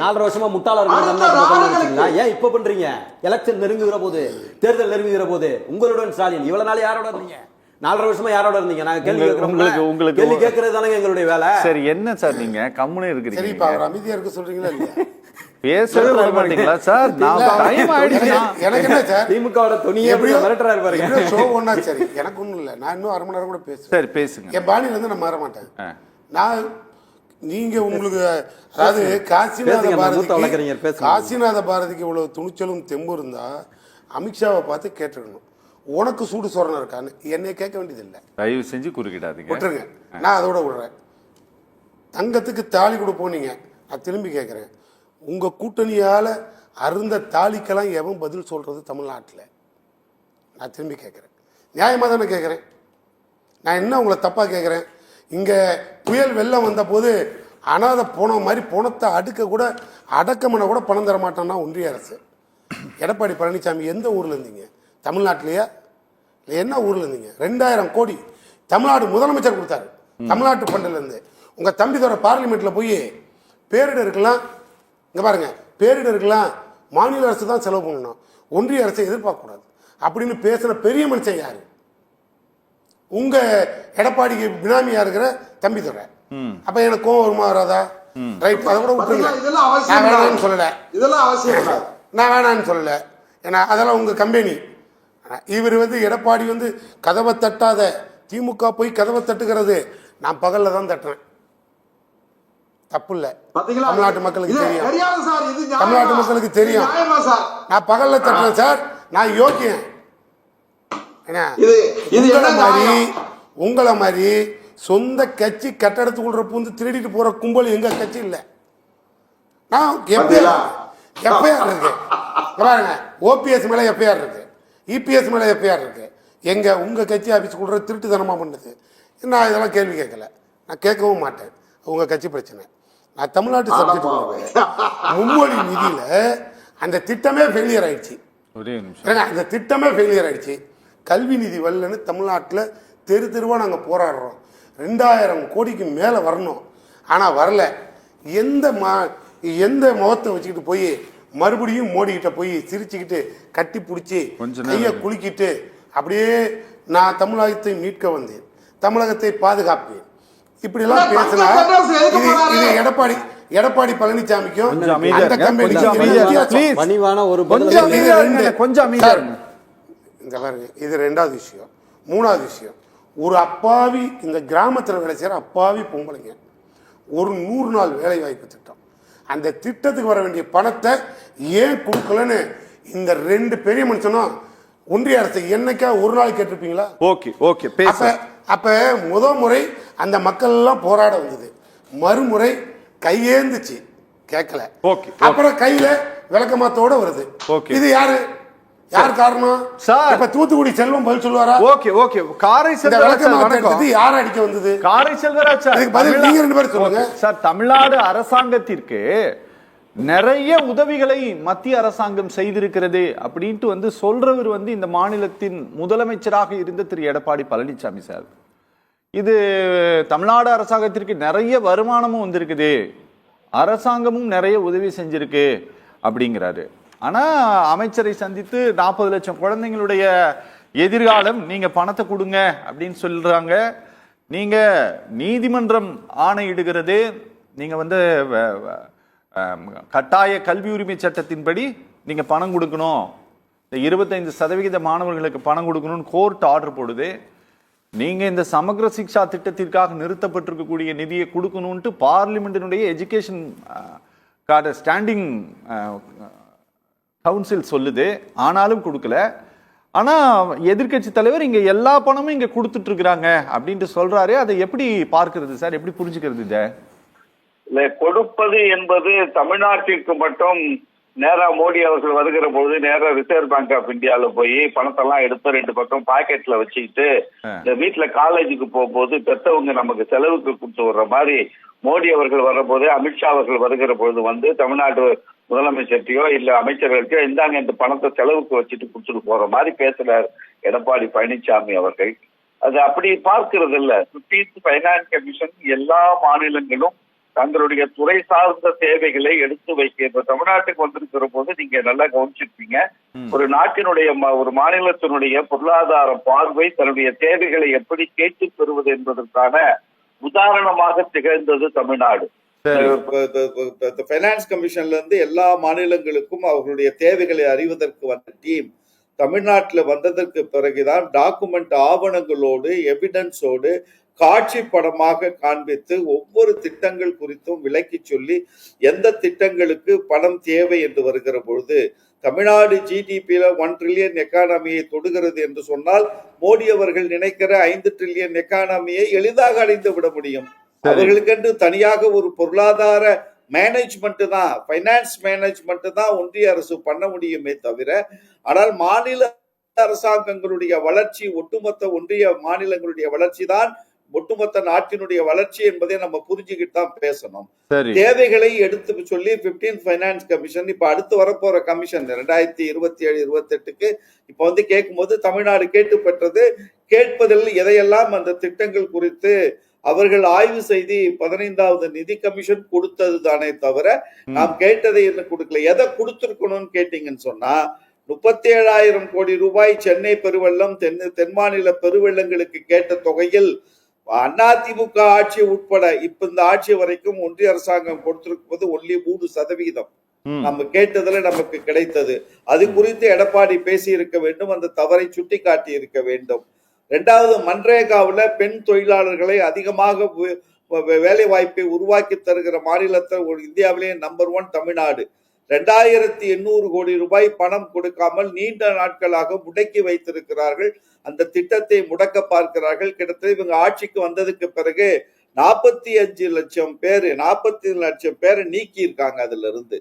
4.5 வருஷமா முட்டாள இருக்கீங்களா? ஏன் இப்ப பண்றீங்க? எலெக்ஷன் நெருங்குகிற போது, தேர்தல் நெருங்குகிற போது உங்களுடன் ஸ்டாலின் இவ்வளவு நாள் யாரோட இருந்தீங்க? 4.5 வருஷமா யாரோட இருந்தீங்க? நாங்க கேள்வி உங்களுக்கு கேள்வி கேட்கறது தானே எங்களுடைய வேலை. சரி, என்ன சார் நீங்க கம்முனே இருக்கிறீங்க? சரிப்பா, அவர் அமைதியா இருக்க சொல்றீங்களா இல்லையா? பேசவே வர மாட்டீங்களா சார்? நான் டைம் ஆயிடுச்சு. எனக்கு என்ன சார், திமுகவோட துணியை மிரட்டறாரு பாருங்க. ஷோ ஒண்ணா சரி, எனக்கு ஒண்ணும் இல்ல. நான் இன்னும் 1/2 மணி நேரம் கூட பேசுவேன். சரி, பேசுங்க. என் பாணியில இருந்து நான் மாற மாட்டேன். நான் நீங்க உங்களுக்கு, அதாவது காசிநாத பாரதிக்கு இவ்வளவு துணிச்சலும் தெம்பு இருந்தா அமித்ஷாவை பார்த்து கேட்டுக்கணும், உனக்கு சூடு சொரணை இருக்கான்னு. என்னை கேட்க வேண்டியது இல்லை. தயவு செஞ்சு குறுக்கிடாதீங்க, விட்டுருங்க. நான் அதோட விடுறேன். தங்கத்துக்கு தாலி கொடுப்போம். நீங்க, நான் திரும்பி கேட்குறேன், உங்க கூட்டணியால அருந்த தாலிக்கெல்லாம் எவன் பதில் சொல்றது தமிழ்நாட்டில்? நான் திரும்பி கேட்குறேன், நியாயமாக தானே கேட்குறேன். நான் என்ன உங்களை தப்பா கேட்குறேன்? இங்க புயல் வெள்ளம் வந்த போது அனாதை போன மாதிரி பணத்தை அடுக்க கூட, அடக்கமனை கூட பணம் தர மாட்டான்னா ஒன்றிய அரசு. எடப்பாடி பழனிசாமி எந்த ஊர்ல இருந்தீங்க? தமிழ்நாட்டிலேயா? இல்லை, என்ன ஊர்ல இருந்தீங்க? 2000 கோடி தமிழ்நாடு முதலமைச்சர் கொடுத்தாரு, தமிழ்நாட்டு ஃபண்டில் இருந்து. உங்க தம்பி தோற பார்லிமெண்ட்ல போய் பேரிடருக்கெல்லாம், இங்க பாருங்க, பேரிடருக்கெல்லாம் மாநில அரசு தான் செலவு பண்ணணும், ஒன்றிய அரசை எதிர்பார்க்கக்கூடாது அப்படின்னு பேசுற பெரிய மனுஷன் யாரு? உங்க எடப்பாடிக்கு பினாமியா இருக்கிற தம்பி துறை. அப்ப எனக்கு கோவம் வருமா வராதா? ரைட், அதை கூட விட்டுருங்க. நான் வேணான்னு சொல்லல, இதெல்லாம் அவசியம், நான் வேணான்னு சொல்லல. ஏன்னா அதெல்லாம் உங்க கம்பெனி. இவர் எடப்பாடி கதவை தட்டாத, திமுக போய் கதவை தட்டுகிறது, நான் பகல்ல தான் தட்டுறேன். தப்பு இல்ல, தமிழ்நாட்டு மக்களுக்கு தெரியும், தமிழ்நாட்டு மக்களுக்கு தெரியும். நான் பகல்ல தட்டுறேன் சார், நான் யோக்கியம். உங்களை மாதிரி சொந்த கட்சி கட்டடத்துக்குள்ள பூந்து திருடிட்டு போற கும்பல் எங்க கட்சி இல்ல. நான் எஃப்ஐஆர் இருக்கு பாருங்க, ஓபிஎஸ் மேல எஃப்ஐஆர் இருக்கு, இபிஎஸ் மேல எஃப்ஐஆர் இருக்கு. எங்க உங்க கட்சி ஆபீஸ்க்குள்ள திருட்டுத்தனமா பண்ணுது. நான் இதெல்லாம் கேள்வி கேட்கல, நான் கேட்கவும் மாட்டேன். உங்க கட்சி பிரச்சனை. நான் தமிழ்நாட்டு சப்ஜெக்ட் மும்மொழி நிதியில அந்த திட்டமே ஃபெயிலியர் ஆயிடுச்சு. அந்த திட்டமே ஃபெயிலியர் ஆயிடுச்சு. கல்வி நிதி வரலன்னு தமிழ்நாட்டில் தெரு தெருவா நாங்கள் போராடுறோம். 2000 கோடிக்கு மேலே வரணும், ஆனால் வரல. எந்த முகத்தை வச்சுக்கிட்டு போய் மறுபடியும் மோடிக்கிட்ட போய் சிரிச்சுக்கிட்டு கட்டி பிடிச்சி கையை குலுக்கிட்டு அப்படியே நான் தமிழகத்தை மீட்க வந்தேன், தமிழகத்தை பாதுகாப்பேன், இப்படிலாம் பேசினா இது எடப்பாடி பழனிசாமிக்கும் அந்த கம்பெனிக்கும் பணிவான ஒரு இது ரெண்டாவது விஷயம். மூணாவது விஷயம், ஒரு அப்பாவி இந்த கிராமத்தில் வேலை செய்கிற அப்பாவி பொம்பளைங்க ஒரு 100 நாள் வேலை வாய்ப்பு திட்டம், அந்த திட்டத்துக்கு வர வேண்டிய பணத்தை ஏன் கொடுக்கலன்னு இந்த 2 பெரிய மனுஷனும் ஒன்றிய அரசு என்னைக்கா ஒரு நாள் கேட்டிருப்பீங்களா? அப்ப முதல் முறை அந்த மக்கள் எல்லாம் போராட வந்தது, மறுமுறை கையேந்துச்சு கேட்கல, அப்புறம் கையில விளக்கமாத்தோட வருது. இது யாரு காரணம்? இப்ப தூத்துக்குடி செல்வம் பதில் சொல்லுவாரா? காரை செல்வராஜ் யார் அடிக்க வந்தது? காரை செல்வராஜ் பதில் நீங்க 2 பேரும் சொல்லுங்க சார். தமிழ்நாடு அரசாங்கத்திற்கு நிறைய உதவிகளை மத்திய அரசாங்கம் செய்திருக்கிறது அப்படின்ட்டு சொல்றவர் இந்த மாநிலத்தின் முதலமைச்சராக இருந்த திரு எடப்பாடி பழனிசாமி சார். இது தமிழ்நாடு அரசாங்கத்திற்கு நிறைய வருமானமும் வந்திருக்குது, அரசாங்கமும் நிறைய உதவி செஞ்சிருக்கு அப்படிங்கிறாரு. ஆனா அமைச்சரை சந்தித்து 40 லட்சம் குழந்தைங்களுடைய எதிர்காலம் நீங்க பணத்தை கொடுங்க அப்படின்னு சொல்றாங்க. நீங்க நீதிமன்றம் ஆணையிடுகிறது, நீங்க கட்டாய கல்வி உரிமை சட்டத்தின்படி நீங்க பணம் கொடுக்கணும், இந்த 25% மாணவர்களுக்கு பணம் கொடுக்கணும்னு கோர்ட் ஆர்டர் போடுது. நீங்க இந்த சமக்ர சிக்ஷா திட்டத்திற்காக நிறுத்தப்பட்டிருக்கக்கூடிய நிதியை கொடுக்கணும்ட்டு பார்லிமெண்டினுடைய எஜுகேஷன் ஸ்டாண்டிங் கவுன்சில் சொல்லுது, ஆனாலும் கொடுக்கல. ஆனா எதிர்கட்சி தலைவர் இங்க எல்லா பணமும் இங்க கொடுத்துட்டு இருக்கிறாங்க அப்படின்ட்டு சொல்றாரு. அதை எப்படி பார்க்கிறது சார், எப்படி புரிஞ்சுக்கிறது? இதை கொடுப்பது என்பது தமிழ்நாட்டிற்கு மட்டும் நேரா மோடி அவர்கள் வருகிற பொழுது நேரா ரிசர்வ் பேங்க் ஆஃப் இந்தியாவில போய் பணத்தெல்லாம் எடுத்து 2 பக்கம் பாக்கெட்ல வச்சுக்கிட்டு இந்த வீட்டுல காலேஜுக்கு போகும்போது பெற்றவங்க நமக்கு செலவுக்கு கொடுத்து வர்ற மாதிரி மோடி அவர்கள் வரும்போது அமித்ஷா அவர்கள் வருகிற பொழுது தமிழ்நாடு முதலமைச்சர்கிட்டயோ இல்ல அமைச்சர்களுக்கோ இந்தாங்க இந்த பணத்தை செலவுக்கு வச்சுட்டு கொடுத்துட்டு போற மாதிரி பேசுறார் எடப்பாடி பழனிசாமி அவர்கள். அது அப்படி பார்க்கிறது இல்ல. 15th ஃபைனான்ஸ் கமிஷன் எல்லா மாநிலங்களும் தங்களுடைய துறை சார்ந்த தேவைகளை எடுத்து வைக்க இப்ப தமிழ்நாட்டுக்கு வந்திருக்கிற போது நீங்க நல்லா கவனிச்சிருப்பீங்க. ஒரு நாட்டினுடைய ஒரு மாநிலத்தினுடைய பொருளாதார பார்வை தன்னுடைய தேவைகளை எப்படி கேட்டு பெறுவது என்பதற்கான உதாரணமாக திகழ்ந்தது தமிழ்நாடு. ஃபைனான்ஸ் கமிஷன்ல இருந்து எல்லா மாநிலங்களுக்கும் அவர்களுடைய தேவைகளை அறிவதற்கு வந்த டீம் தமிழ்நாட்டில் வந்ததற்கு பிறகுதான் டாக்குமெண்ட் ஆவணங்களோடு எவிடன்ஸோடு காட்சி படமாக காண்பித்து ஒவ்வொரு திட்டங்கள் குறித்தும் விளக்கி சொல்லி எந்த திட்டங்களுக்கு பணம் தேவை என்று வருகிற பொழுது தமிழ்நாடு ஜிடிபியில 1 ட்ரில்லியன் எக்கானமியை தொடுகிறது என்று சொன்னால் மோடி அவர்கள் நினைக்கிற 5 ட்ரில்லியன் எக்கானமியை எளிதாக அடைந்து விட முடியும். அவர்களுக்கென்று தனியாக ஒரு பொருளாதார மேனேஜ்மெண்ட் தான், பைனான்ஸ் மேனேஜ்மெண்ட் தான் ஒன்றிய அரசு பண்ண முடியுமே தவிர, ஆனால் மாநில அரசாங்கங்களுடைய வளர்ச்சி, ஒட்டுமொத்த ஒன்றிய மாநிலங்களுடைய வளர்ச்சி தான் ஒட்டுமொத்த நாட்டினுடைய வளர்ச்சி என்பதை நம்ம புரிஞ்சுக்கிட்டு தான் பேசணும். தேவைகளை எடுத்து சொல்லி 15th ஃபைனான்ஸ் கமிஷன் இப்ப அடுத்து வரப்போற கமிஷன் 2027-28க்கு இப்ப கேட்கும் போது தமிழ்நாடு கேட்டு பெற்றது. கேட்பதில் எதையெல்லாம் அந்த திட்டங்கள் குறித்து அவர்கள் ஆய்வு செய்து 15வது நிதி கமிஷன் கொடுத்தது தானே தவிர நாம் கேட்டதை என்ன கொடுக்கல. எதை கொடுத்திருக்கணும்னு கேட்டீங்கன்னு சொன்னா 37,000 கோடி ரூபாய் சென்னை பெருவெள்ளம் தென் மாநில பெருவெள்ளங்களுக்கு கேட்ட தொகையில் அதிமுக ஆட்சி உட்பட இப்ப இந்த ஆட்சி வரைக்கும் ஒன்றிய அரசாங்கம் கொடுத்திருப்பது ஒன்லி 3% நம்ம கேட்டதுல நமக்கு கிடைத்தது. அது குறித்து எடப்பாடி பேசி இருக்க வேண்டும், அந்த தவறை சுட்டி காட்டி இருக்க வேண்டும். 2வது மன்ரேகாவில் பெண் தொழிலாளர்களை அதிகமாக வேலை வாய்ப்பை உருவாக்கி தருகிற மாநிலத்தில் இந்தியாவிலேயே நம்பர் 1 தமிழ்நாடு. 2,800 கோடி ரூபாய் பணம் கொடுக்காமல் நீண்ட நாட்களாக முடக்கி வைத்திருக்கிறார்கள். அந்த திட்டத்தை முடக்க பார்க்கிறார்கள். கிட்டத்தட்ட இவங்க ஆட்சிக்கு வந்ததுக்கு பிறகு 45 லட்சம் பேரை நீக்கி இருக்காங்க அதுல இருந்து.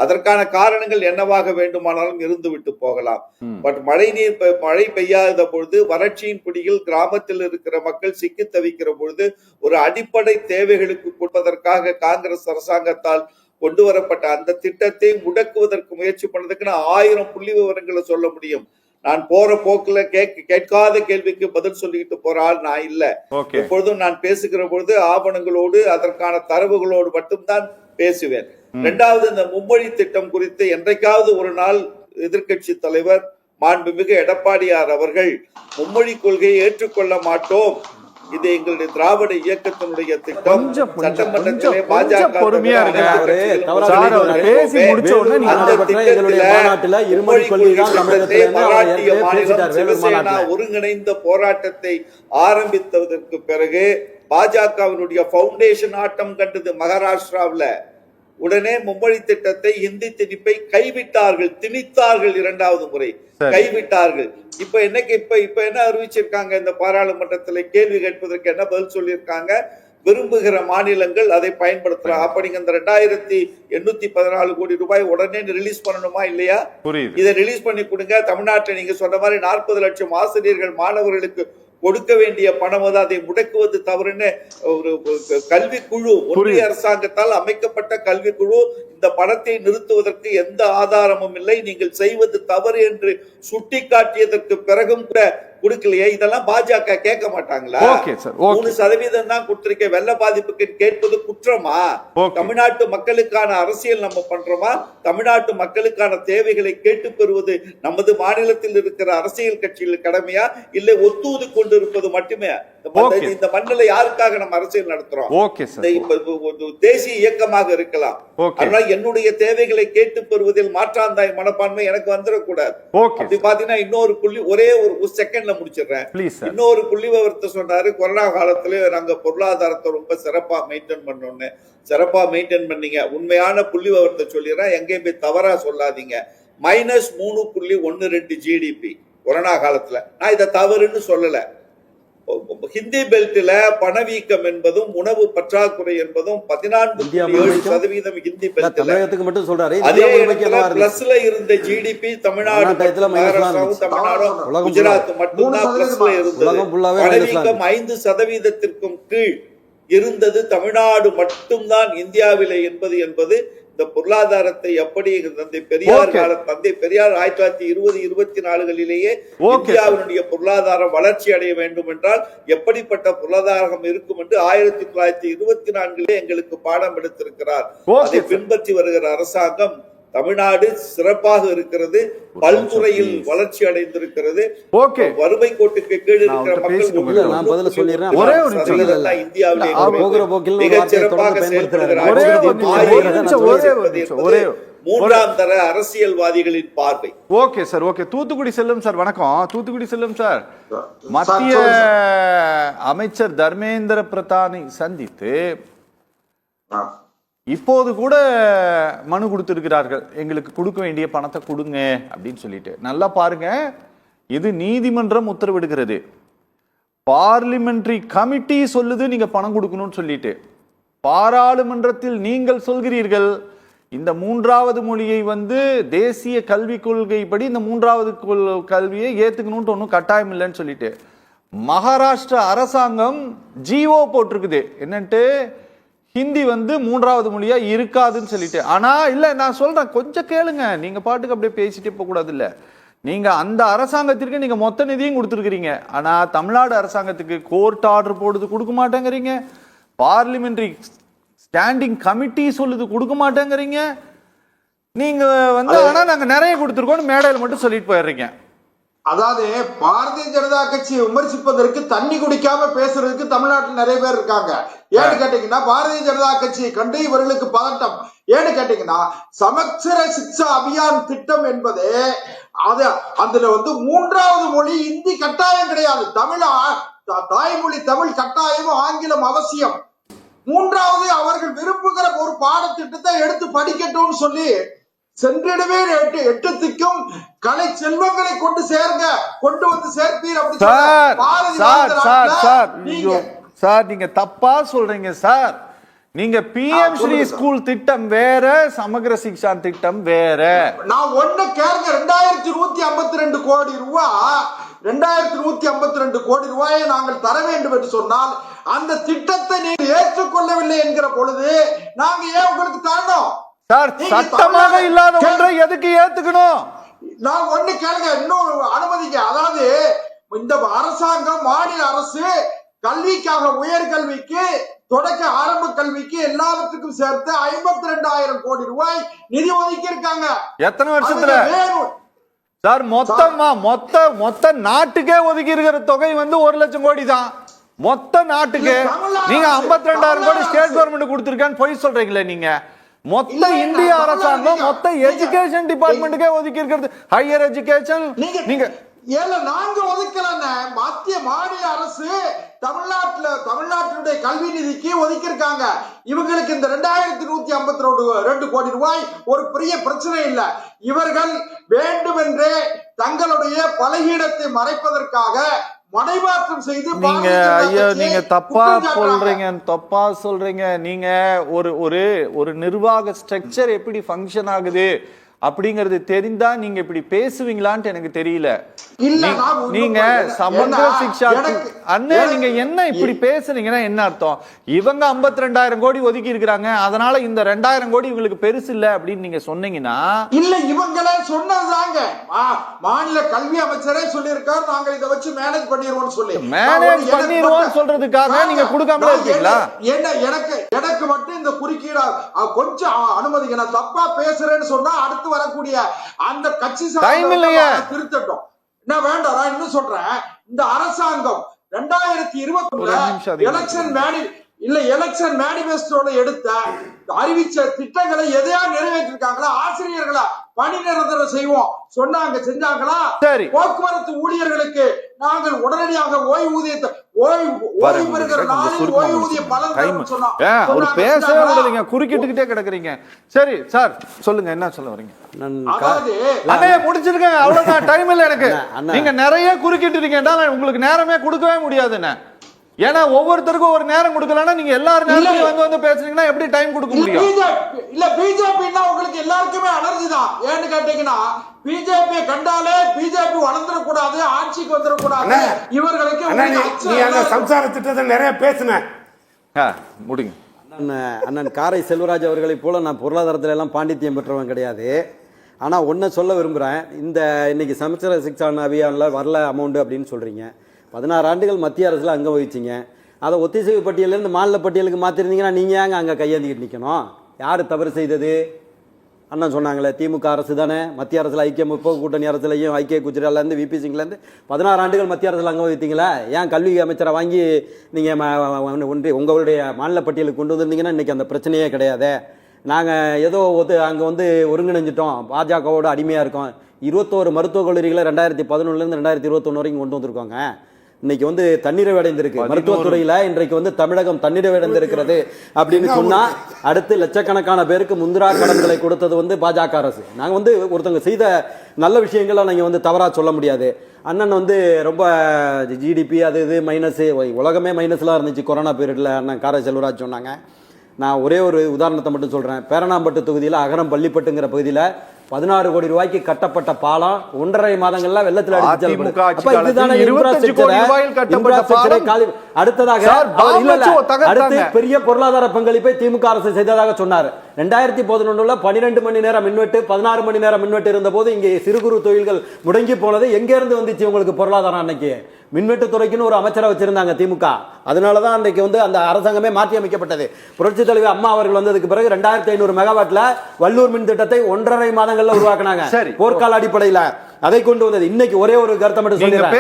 அதற்கான காரணங்கள் என்னவாக வேண்டுமானாலும் இருந்து விட்டு போகலாம். பட் மழை பெய்யாத பொழுது வறட்சியின் பிடியில் கிராமத்தில் இருக்கிற மக்கள் சிக்கி தவிக்கிற பொழுது ஒரு அடிப்படை தேவைகளுக்கு கொடுப்பதற்காக காங்கிரஸ் அரசாங்கத்தால் கொண்டு வரப்பட்ட அந்த திட்டத்தை முடக்குவதற்கு முயற்சி பண்ணதுக்கு நான் 1000 புள்ளி விவரங்களை சொல்ல முடியும். நான் போற போக்குல கேட்காத கேள்விக்கு பதில் சொல்லிக்கிட்டு போற ஆள் நான் இல்ல. எப்பொழுதும் நான் பேசுகிற பொழுது ஆவணங்களோடு அதற்கான தரவுகளோடு மட்டும்தான் பேசுவேன். 2வது இந்த மும்மொழி திட்டம் குறித்து என்றைக்காவது ஒரு நாள் எதிர்கட்சி தலைவர் மாண்புமிகு எடப்பாடியார் அவர்கள் மும்மொழி கொள்கையை ஏற்றுக்கொள்ள மாட்டோம், இது எங்களுடைய திராவிட இயக்கத்தினுடைய திட்டம், சட்டமன்றத்திலே பாஜக பொறுமையா ஒருங்கிணைந்த போராட்டத்தை ஆரம்பித்ததற்கு பிறகு பாஜகவினுடைய பவுண்டேஷன் ஆட்டம் கண்டது மகாராஷ்டிராவில். உடனே மும்மொழி திட்டத்தை, ஹிந்தி திணிப்பை கைவிட்டார்கள், திணித்தார்கள், இரண்டாவது முறை கைவிட்டார்கள். இப்ப என்ன அறிவிச்சிருக்காங்க இந்த பாராளுமன்றத்தில் கேள்வி கேட்பதற்கு என்ன பதில் சொல்லியிருக்காங்க? விரும்புகிற மாநிலங்கள் அதை பயன்படுத்தலாம். அப்ப நீங்க இந்த 2814 கோடி ரூபாய் உடனே ரிலீஸ் பண்ணணுமா இல்லையா? இதை ரிலீஸ் பண்ணி கொடுங்க. தமிழ்நாட்டில் நீங்க சொன்ன மாதிரி 40 லட்சம் ஆசிரியர்கள் மாணவர்களுக்கு கொடுக்க வேண்டிய பணம், அதை முடக்குவது தவறுன்னு ஒரு கல்விக்குழு, ஒன்றிய அரசாங்கத்தால் அமைக்கப்பட்ட கல்விக்குழு இந்த பணத்தை நிறுத்துவதற்கு எந்த ஆதாரமும் இல்லை, நீங்கள் செய்வது தவறு என்று சுட்டி காட்டியதற்கு பிறகும் கூட கொடுக்கலையே. இதெல்லாம் பாஜக கேட்க மாட்டாங்களா? 3% தான் கொடுத்திருக்க. வெள்ள பாதிப்புக்கு கேட்பது குற்றமா? தமிழ்நாட்டு மக்களுக்கான அரசியல் நம்ம பண்றோமா? தமிழ்நாட்டு மக்களுக்கான தேவைகளை கேட்டு பெறுவது நமது மாநிலத்தில் இருக்கிற அரசியல் கட்சிகள் கடமையா, இல்லை ஒத்துவது கொண்டிருப்பது மட்டுமே? இந்த மண்ணில் யாருக்காக நம்ம அரசியல் நடத்துறோம்? தேசிய இயக்கமாக இருக்கலாம். அதனால என்னுடைய தேவைகளை கேட்டு பெறுவதில் மாற்றாந்தாய் மனப்பான்மை எனக்கு வந்துடக்கூடாது. அப்படி பாத்தீங்கன்னா இன்னொரு புள்ளி, ஒரே ஒரு செகண்ட்ல முடிச்சிடுறேன். இன்னொரு புள்ளி விவரத்தை சொன்னாரு. கொரோனா காலத்துல நாங்க பொருளாதாரத்தை ரொம்ப சிறப்பா மெயின்டைன் பண்ணோம்னு. சிறப்பா மெயின்டைன் பண்ணீங்க. உண்மையான புள்ளி விவரத்தை சொல்லிடுறேன், எங்கேயுமே தவறா சொல்லாதீங்க. -3.12 GDP கொரோனா காலத்துல. நான் இதை தவறுன்னு சொல்லல. ஹிந்தி பெல்ட்ல பணவீக்கம் என்பதும் உணவு பற்றாக்குறை என்பதும் 14.7% ஹிந்தி பெல்ட்ல. அதே பிளஸ்ல இருந்த ஜிடிபி தமிழ்நாடு, தமிழ்நாடு, குஜராத் மட்டும்தான் பிளஸ்ல இருந்தது. பணவீக்கம் 5% கீழ் இருந்தது தமிழ்நாடு மட்டும்தான் இந்தியாவிலே என்பது இந்த பொருளாதாரத்தை எப்படி தந்தை பெரியார் 1920-24களிலேயே இந்தியாவினுடைய பொருளாதாரம் வளர்ச்சி அடைய வேண்டும் என்றால் எப்படிப்பட்ட பொருளாதாரம் இருக்கும் என்று 1924 எங்களுக்கு பாடம் எடுத்திருக்கிறார். அதை பின்பற்றி வருகிற அரசாங்கம் தமிழ்நாடு சிறப்பாக இருக்கிறது, பல்துறையில் வளர்ச்சி அடைந்திருக்கிறது. வறுமை கோட்டுக்கு கீழ் இருக்கிற மக்கள் இந்தியாவிலே மிகச் சிறப்பாக செயல்படுகிறார். மூன்றாம் தர அரசியல்வாதிகளின் பார்வை. Okay sir, okay. தூத்துக்குடி செல்லும் சார், வணக்கம். தூத்துக்குடி செல்லும் சார், மத்திய அமைச்சர் தர்மேந்திர பிரதானை சந்தித்து இப்போது கூட மனு கொடுத்திருக்கிறார்கள், எங்களுக்கு கொடுக்க வேண்டிய பணத்தை கொடுங்க அப்படின்னு சொல்லிட்டு. நல்லா பாருங்க, இது நீதிமன்றம் உத்தரவிடுகிறது. பார்லிமெண்டரி கமிட்டி சொல்லுது நீங்க பணம் கொடுக்கணும்னு சொல்லிட்டு. பாராளுமன்றத்தில் நீங்கள் சொல்கிறீர்கள் இந்த 3வது மொழியை தேசிய கல்விக் கொள்கைப்படி இந்த 3வது கல்வியை ஏத்துக்கணும்னு ஒன்றும் கட்டாயம் இல்லைன்னு சொல்லிட்டு மகாராஷ்டிரா அரசாங்கம் ஜிஓ போட்டிருக்குது. என்னன்ட்டு ஹிந்தி 3வது மொழியா இருக்காதுன்னு சொல்லிட்டு. ஆனா இல்ல, நான் சொல்றேன், கொஞ்சம் கேளுங்க. நீங்க பாட்டுக்கு அப்படியே பேசிட்டே போக கூடாது. இல்ல, நீங்க அந்த அரசாங்கத்திற்கு நீங்க மொத்த நிதியும் கொடுத்துருக்கீங்க. ஆனா தமிழ்நாடு அரசாங்கத்துக்கு கோர்ட் ஆர்டர் போடுறது கொடுக்க மாட்டேங்கிறீங்க, பார்லிமெண்டரி ஸ்டாண்டிங் கமிட்டி சொல்லுது கொடுக்க மாட்டேங்கிறீங்க. நீங்க ஆனா நாங்க நிறைய கொடுத்துருக்கோம் மேடையில் மட்டும் சொல்லிட்டு போயிடுறீங்க. அதாவது பாரதிய ஜனதா கட்சியை விமர்சிப்பதற்கு தண்ணி குடிக்காம பேசுறதுக்கு தமிழ்நாட்டில் நிறைய பேர் இருக்காங்க. ஏன்னு கேட்டீங்கன்னா பாரதிய ஜனதா கட்சியை கண்டு இவர்களுக்கு பதட்டம். ஏன்னு கேட்டீங்கன்னா சமச்சர சிக்ஷா அபியான் திட்டம் என்பது அதுல 3வது மொழி இந்தி கட்டாயம் கிடையாது. தாய்மொழி தமிழ் கட்டாயம், ஆங்கிலம் அவசியம். 3வது அவர்கள் விரும்புகிற ஒரு பாடத்திட்டத்தை எடுத்து படிக்கட்டும்னு சொல்லி சென்றிடவே 8 திக்கும் கலை செல்வங்களை கொண்டு வந்து சேர்ப்பீர் அப்படி சார். நீங்க தப்பா சொல்றீங்க சார். நீங்க பிஎம் ஸ்ரீ ஸ்கூல் திட்டம் வேற, சமகர சிக்ஷா திட்டம் வேற. நான் ஒண்ணு கேளுங்க, 2152 கோடி ரூபாய் 2152 கோடி ரூபாயை நாங்கள் தர வேண்டும் என்று சொன்னால் அந்த திட்டத்தை நீங்கள் ஏற்றுக்கொள்ளவில்லை என்கிற பொழுது நாங்க ஏன் உங்களுக்கு தரணும் சார்? சட்டமாக இல்லாத ஒன்றை எதுக்கு ஏத்துக்கணும்? நான் ஒண்ணு கேளுங்க, இன்னொரு அனுமதிங்க. அதாவது இந்த அரசாங்கம், மாநில அரசு கல்விக்காக, உயர்கல்விக்கு, தொடக்க ஆரம்ப கல்விக்கு எல்லாத்துக்கும் சேர்த்து 52,000 கோடி ரூபாய் நிதி ஒதுக்கி இருக்காங்க. எத்தனை வருஷத்துல சார் மொத்த நாட்டுக்கே ஒதுக்கி இருக்கிற தொகை வந்து 1 லட்சம் கோடி தான். மொத்த நாட்டுக்கு நீங்க 52,000 கோடி ஸ்டேட் கவர்மெண்ட் கொடுத்திருக்கான்னு பொய் சொல்றீங்களே நீங்க. மொத்த இந்திய அரசாங்கம் மொத்த எஜுகேஷன் டிபார்ட்மெண்ட்டுக்கே ஒதுக்கி இருக்கிறது. ஹையர் எஜுகேஷன் நீங்க நாங்க ஒதுக்கலன்னு மத்திய மாநில அரசு தமிழ்நாட்டினுடைய கல்வி நிதிக்கு ஒதுக்கி இருக்காங்க. இவங்களுக்கு இந்த 2152 கோடி ரூபாய் ஒரு பெரிய பிரச்சனை இல்ல. இவர்கள் வேண்டுமென்றே தங்களுடைய பலகீனத்தை மறைப்பதற்காக மடைமாற்றம் செய்து நீங்க ஐயா நீங்க தப்பா சொல்றீங்க. நீங்க ஒரு நிர்வாக ஸ்ட்ரக்சர் எப்படி ஃபங்க்ஷன் ஆகுது அப்படிங்கறது தெரிந்தா நீங்க இப்படி பேசுவீங்களான்னு எனக்கு தெரியல. நீங்க சமந்திர சிக்ஷா அண்ணே நீங்க என்ன இப்படி பேசுறீங்கன்னா என்ன அர்த்தம்? இவங்க 52,000 கோடி ஒதுக்கி இருக்கிறாங்க, அதனால இந்த 2,000 கோடி இவங்களுக்கு பெருசு இல்ல அப்படின்னு நீங்க சொன்னீங்கன்னா இல்ல. இவங்களே சொன்னதாங்க மாநில கல்வி அமைச்சரே சொல்லியிருக்காரு, நாங்க இதை வச்சு மேனேஜ் பண்ணிடுவோம்னு சொல்லி. மேனேஜ் பண்ணிடுவோம் சொல்றதுக்காக நீங்க கொடுக்காமலே இருக்கீங்களா? எனக்கு மட்டும் இந்த குறுக்கீடு கொஞ்சம் அனுமதிங்க. நான் தப்பா பேசுறேன்னு சொன்னா அடுத்து வரக்கூடிய அந்த கட்சி திருத்தட்டும். என்ன வேண்டாம், நான் இன்னும் சொல்றேன். இந்த அரசாங்கம் 2020 எலெக்ஷன் மேனிபெஸ்டோட எடுத்த அறிவிச்ச திட்டங்களை எதையா நிறைவேற்றிருக்காங்களா? ஆசிரியர்களா பணி நிரந்தரம் செய்வோம் சொன்னாங்க, செஞ்சாங்களா? போக்குவரத்து ஊழியர்களுக்கு நாங்கள் உடனடியாக ஓய்வூதியத்தை ஓய்வு பெறுகிற நாளில் ஓய்வூதிய பலன் சொன்னாங்க. குறுக்கிட்டுக்கிட்டே கிடக்குறீங்க. சரி சார் சொல்லுங்க, என்ன சொல்ல வரீங்க? முடிச்சிருக்கேன், அவ்வளவுதான். டைம் இல்ல எனக்கு. நீங்க நிறைய குறுக்கிட்டு இருக்கீங்க, உங்களுக்கு நேரமே கொடுக்கவே முடியாதுன்னு. ஏன்னா ஒவ்வொருத்தருக்கும் ஒரு நேரம் கொடுக்கலன்னா நீங்க எல்லாரும் நேரத்தையும் வந்து பேசுறீங்கன்னா எப்படி டைம் கொடுக்க முடியும்? இல்ல பிஜேபின்னா உங்களுக்கு எல்லாருக்குமே அலர்ஜி தான். ஏன்னு கேட்டீங்கன்னா பிஜேபி கண்டாலே பிஜேபி வளர்ந்துடக்கூடாது, ஆட்சிக்கு வந்துடக்கூடாது. இவர்களுக்கு சம்சார திட்டத்தை நிறைய பேசினேன். முடிங்க. அண்ணன் காரை செல்வராஜ் அவர்களை போல நான் பொருளாதாரத்துல எல்லாம் பாண்டித்யம் பெற்றவன் கிடையாது. ஆனா ஒன்ன சொல்ல விரும்புறேன். இந்த இன்னைக்கு சமச்சர சிக்ஷா அபியான்ல வரல அமௌண்ட் அப்படின்னு சொல்றீங்க. 16 ஆண்டுகள் மத்திய அரசுல அங்க வகிச்சிங்க. அதை ஒத்திசைவு பட்டியலிருந்து மாநில பட்டியலுக்கு மாத்திருந்தீங்கன்னா நீங்க ஏங்க அங்க கையேந்திக்கிட்டு நிக்கணும்? யாரு தவறு செய்தது? அண்ணன் சொன்னாங்களே திமுக அரசு தானே. மத்திய அரசுல ஐக்கிய முற்போக்கு கூட்டணி அரசுலையும் ஐக்கிய குஜரால இருந்து விபி சிங்ல இருந்து 16 ஆண்டுகள் மத்திய அரசுல அங்க வகித்தீங்களா? ஏன் கல்வி அமைச்சரை வாங்கி நீங்க உங்களுடைய மாநில பட்டியலுக்கு கொண்டு வந்திருந்தீங்கன்னா இன்னைக்கு அந்த பிரச்சனையே கிடையாது. நாங்கள் ஏதோ அங்கே வந்து ஒருங்கிணைஞ்சிட்டோம், பாஜகவோட அடிமையாக இருக்கோம். 21 மருத்துவக் கல்லூரிகளை 2011 2021 வரைக்கும் கொண்டு வந்திருக்கோங்க. இன்னைக்கு வந்து தன்னிறைவு அடைந்திருக்கு மருத்துவத்துறையில. இன்றைக்கு வந்து தமிழகம் தன்னிறைவு அடைந்திருக்கிறது அப்படின்னு சொன்னா அடுத்து லட்சக்கணக்கான பேருக்கு முந்திரா கடன்களை கொடுத்தது வந்து பாஜக அரசு. நாங்க வந்து ஒருத்தவங்க செய்த நல்ல விஷயங்களை நீங்க வந்து தவறா சொல்ல முடியாது. அண்ணன் வந்து ரொம்ப ஜிடிபி அது இது மைனஸ், உலகமே மைனஸ்லாம் இருந்துச்சு கொரோனா பீரியட்ல. அண்ணன் காரை செல்வராஜ் சொன்னாங்க. நான் ஒரே ஒரு உதாரணத்தை மட்டும் சொல்றேன். பேரணாம்பட்டு தொகுதியில் அகரம் பள்ளிப்பட்டுங்கிற பகுதியில் 16 கோடி ரூபாய்க்கு கட்டப்பட்ட பாலம் 1.5 மாதங்கள்ல வெள்ளத்தில் அடுத்து பெரிய பொருளாதார பங்களிப்பை திமுக அரசு செய்ததாக சொன்னார். 2011 12 மணி நேரம் மின்வெட்டு 16 மணி நேரம் மின்வெட்டு இருந்த போது இங்கே சிறு குறு தொழில்கள் முடங்கி போனது எங்க இருந்து வந்துச்சு உங்களுக்கு பொருளாதாரம்? அன்னைக்கு மின்வெட்டு துறைக்குன்னு ஒரு அமைச்சரை வச்சிருந்தாங்க திமுக. அதனாலதான் அன்றைக்கு வந்து அந்த அரசாங்கமே மாற்றி அமைக்கப்பட்டது. புரட்சி தலைவர் அம்மா அவர்கள் வந்ததுக்கு பிறகு 2500 மெகாவாட்ல வள்ளூர் மின் திட்டத்தை 1.5 மாதங்கள்ல உருவாக்குனாங்க போர்க்கால அடிப்படையில. அதை கொண்டு வந்தது. இன்னைக்கு ஒரே ஒரு கருத்தை மட்டும் சொல்றேன்.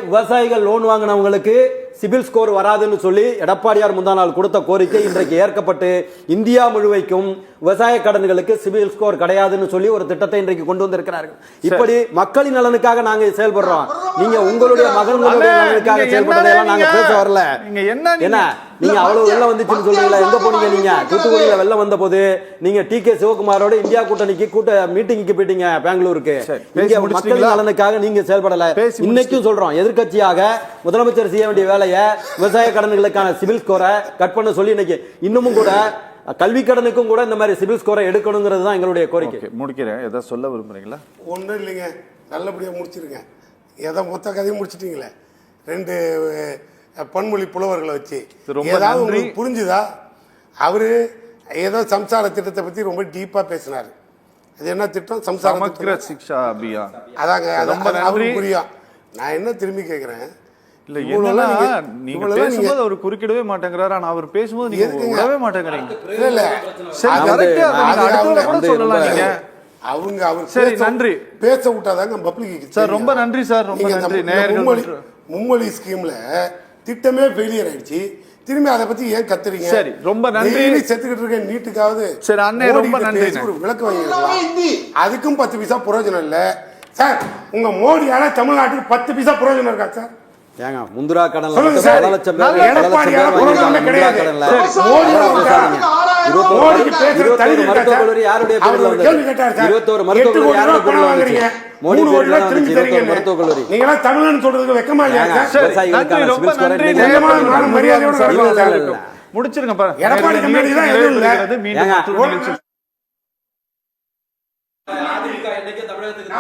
விவசாயிகள் லோன் வாங்கினவங்களுக்கு சிபில் ஸ்கோர் வராதுன்னு சொல்லி எடப்பாடியார் முந்தா நாள் கொடுத்த கோரிக்கை இன்றைக்கு ஏற்கப்பட்டு இந்தியா முழுமைக்கும் விவசாய கடன்களுக்கு சிபில் ஸ்கோர் கிடையாதுன்னு சொல்லி ஒரு திட்டத்தை இன்றைக்கு கொண்டு வந்திருக்கிறார்கள். இப்படி மக்களின் நலனுக்காக நாங்க செயல்படுறோம். நீங்க உங்களுடைய மகன்களுடைய நலனுக்காக செயல்படுறதெல்லாம் நாங்க பேச வரல. என்ன நீங்க அவ்வளவு வெள்ளம் வந்துச்சுன்னு சொல்றீங்களா? எங்க போனீங்க நீங்க? தூத்துக்குடியில வெள்ளம் வந்த போது நீங்க டி.கே. சிவகுமாரோட இந்தியா கூட்டணிக்கு மீட்டிங்க்கு போயிட்டீங்க பெங்களூருக்கு. இங்க மக்களின் நலனுக்காக நீங்க செயல்படல. இன்னைக்கும் சொல்றோம், எதிர்கட்சியாக முதலமைச்சர் செய்ய வேண்டிய வேலையை விவசாய கடன்களுக்கான சிபில் ஸ்கோரை கட் பண்ண சொல்லி இன்னைக்கு இன்னமும் கூட கல்வி கடனுக்கும் கூட இந்த மாதிரி சிபில் ஸ்கோரை எடுக்கணுங்கிறது தான் எங்களுடைய கோரிக்கை. முடிக்கிறேன். எதை சொல்ல விரும்புறீங்களா? ஒன்றும் இல்லைங்க, நல்லபடியாக முடிச்சிருங்க. ஏதோ மொத்த கதையும் முடிச்சிட்டீங்களே 2 பன்மொழி புலவர்களை வச்சு. ஏதாவது உங்களுக்கு புரிஞ்சுதா? அவரு ஏதோ சம்சார திட்டத்தை பத்தி ரொம்ப டீப்பா பேசினாரு. அது என்ன திட்டம்? சமக்கிர சிக்ஷா அபியான். அதாங்க, அவருக்கு புரியும். நான் என்ன திரும்பி கேட்கிறேன், இல்ல என்னன்னா நீங்க பேசும்போது அவர் குறுக்கிடவே மாட்டேங்கிறாரு. ஆனா அவர் பேசும்போது நீங்க விடவே மாட்டேங்கிறீங்க. இல்ல சரி கரெக்ட். அதை அடுத்த கூட சொல்லலாம். நீங்க அவர் சரி, நன்றி. பேச விட்டாதாங்க பப்ளிக். சார் ரொம்ப நன்றி சார், ரொம்ப நன்றி. மும்மொழி ஸ்கீம்ல திட்டமே ஃபெயிலியர் ஆயிடுச்சு. திரும்பி அதை பத்தி ஏன் கத்துறீங்க? சரி, ரொம்ப நன்றி. செத்துக்கிட்டு இருக்க நீட்டுக்காவது சரி அண்ணே ரொம்ப நன்றி. ஒரு விளக்கு வாங்கிருக்கலாம். அதுக்கும் 10 பைசா பிரயோஜனம் இல்ல சார். உங்க மோடியால தமிழ்நாட்டுக்கு 10 பைசா பிரயோஜனம் இருக்கா சார்? ஏங்க முந்திரா கடன்ல சொல்லுங்க சார். எடப்பாடியால பிரயோஜனம் கிடையாது. மோடிக்கு பேசுற தகுதி இருக்கா சார்? யாருடைய பேர்ல வந்து 21 மருத்துவக் கல்லூரி யாருடைய பேர்ல வாங்குறீங்க? மோடி பேர்ல திரும்பி தரீங்க. மருத்துவக் கல்லூரி நீங்க எல்லாம் தமிழ்னு சொல்றதுக்கு வெக்கமா இல்லையா சார்? நன்றி, ரொம்ப நன்றி. மரியாதையோட முடிச்சிருங்க பாருங்க. எடப்பாடி கம்பெனி தான் எதுவும் இல்ல. மீண்டும் மற்றொரு நிகழ்ச்சி. அதிமுக இன்னைக்கு தமிழகத்துக்கு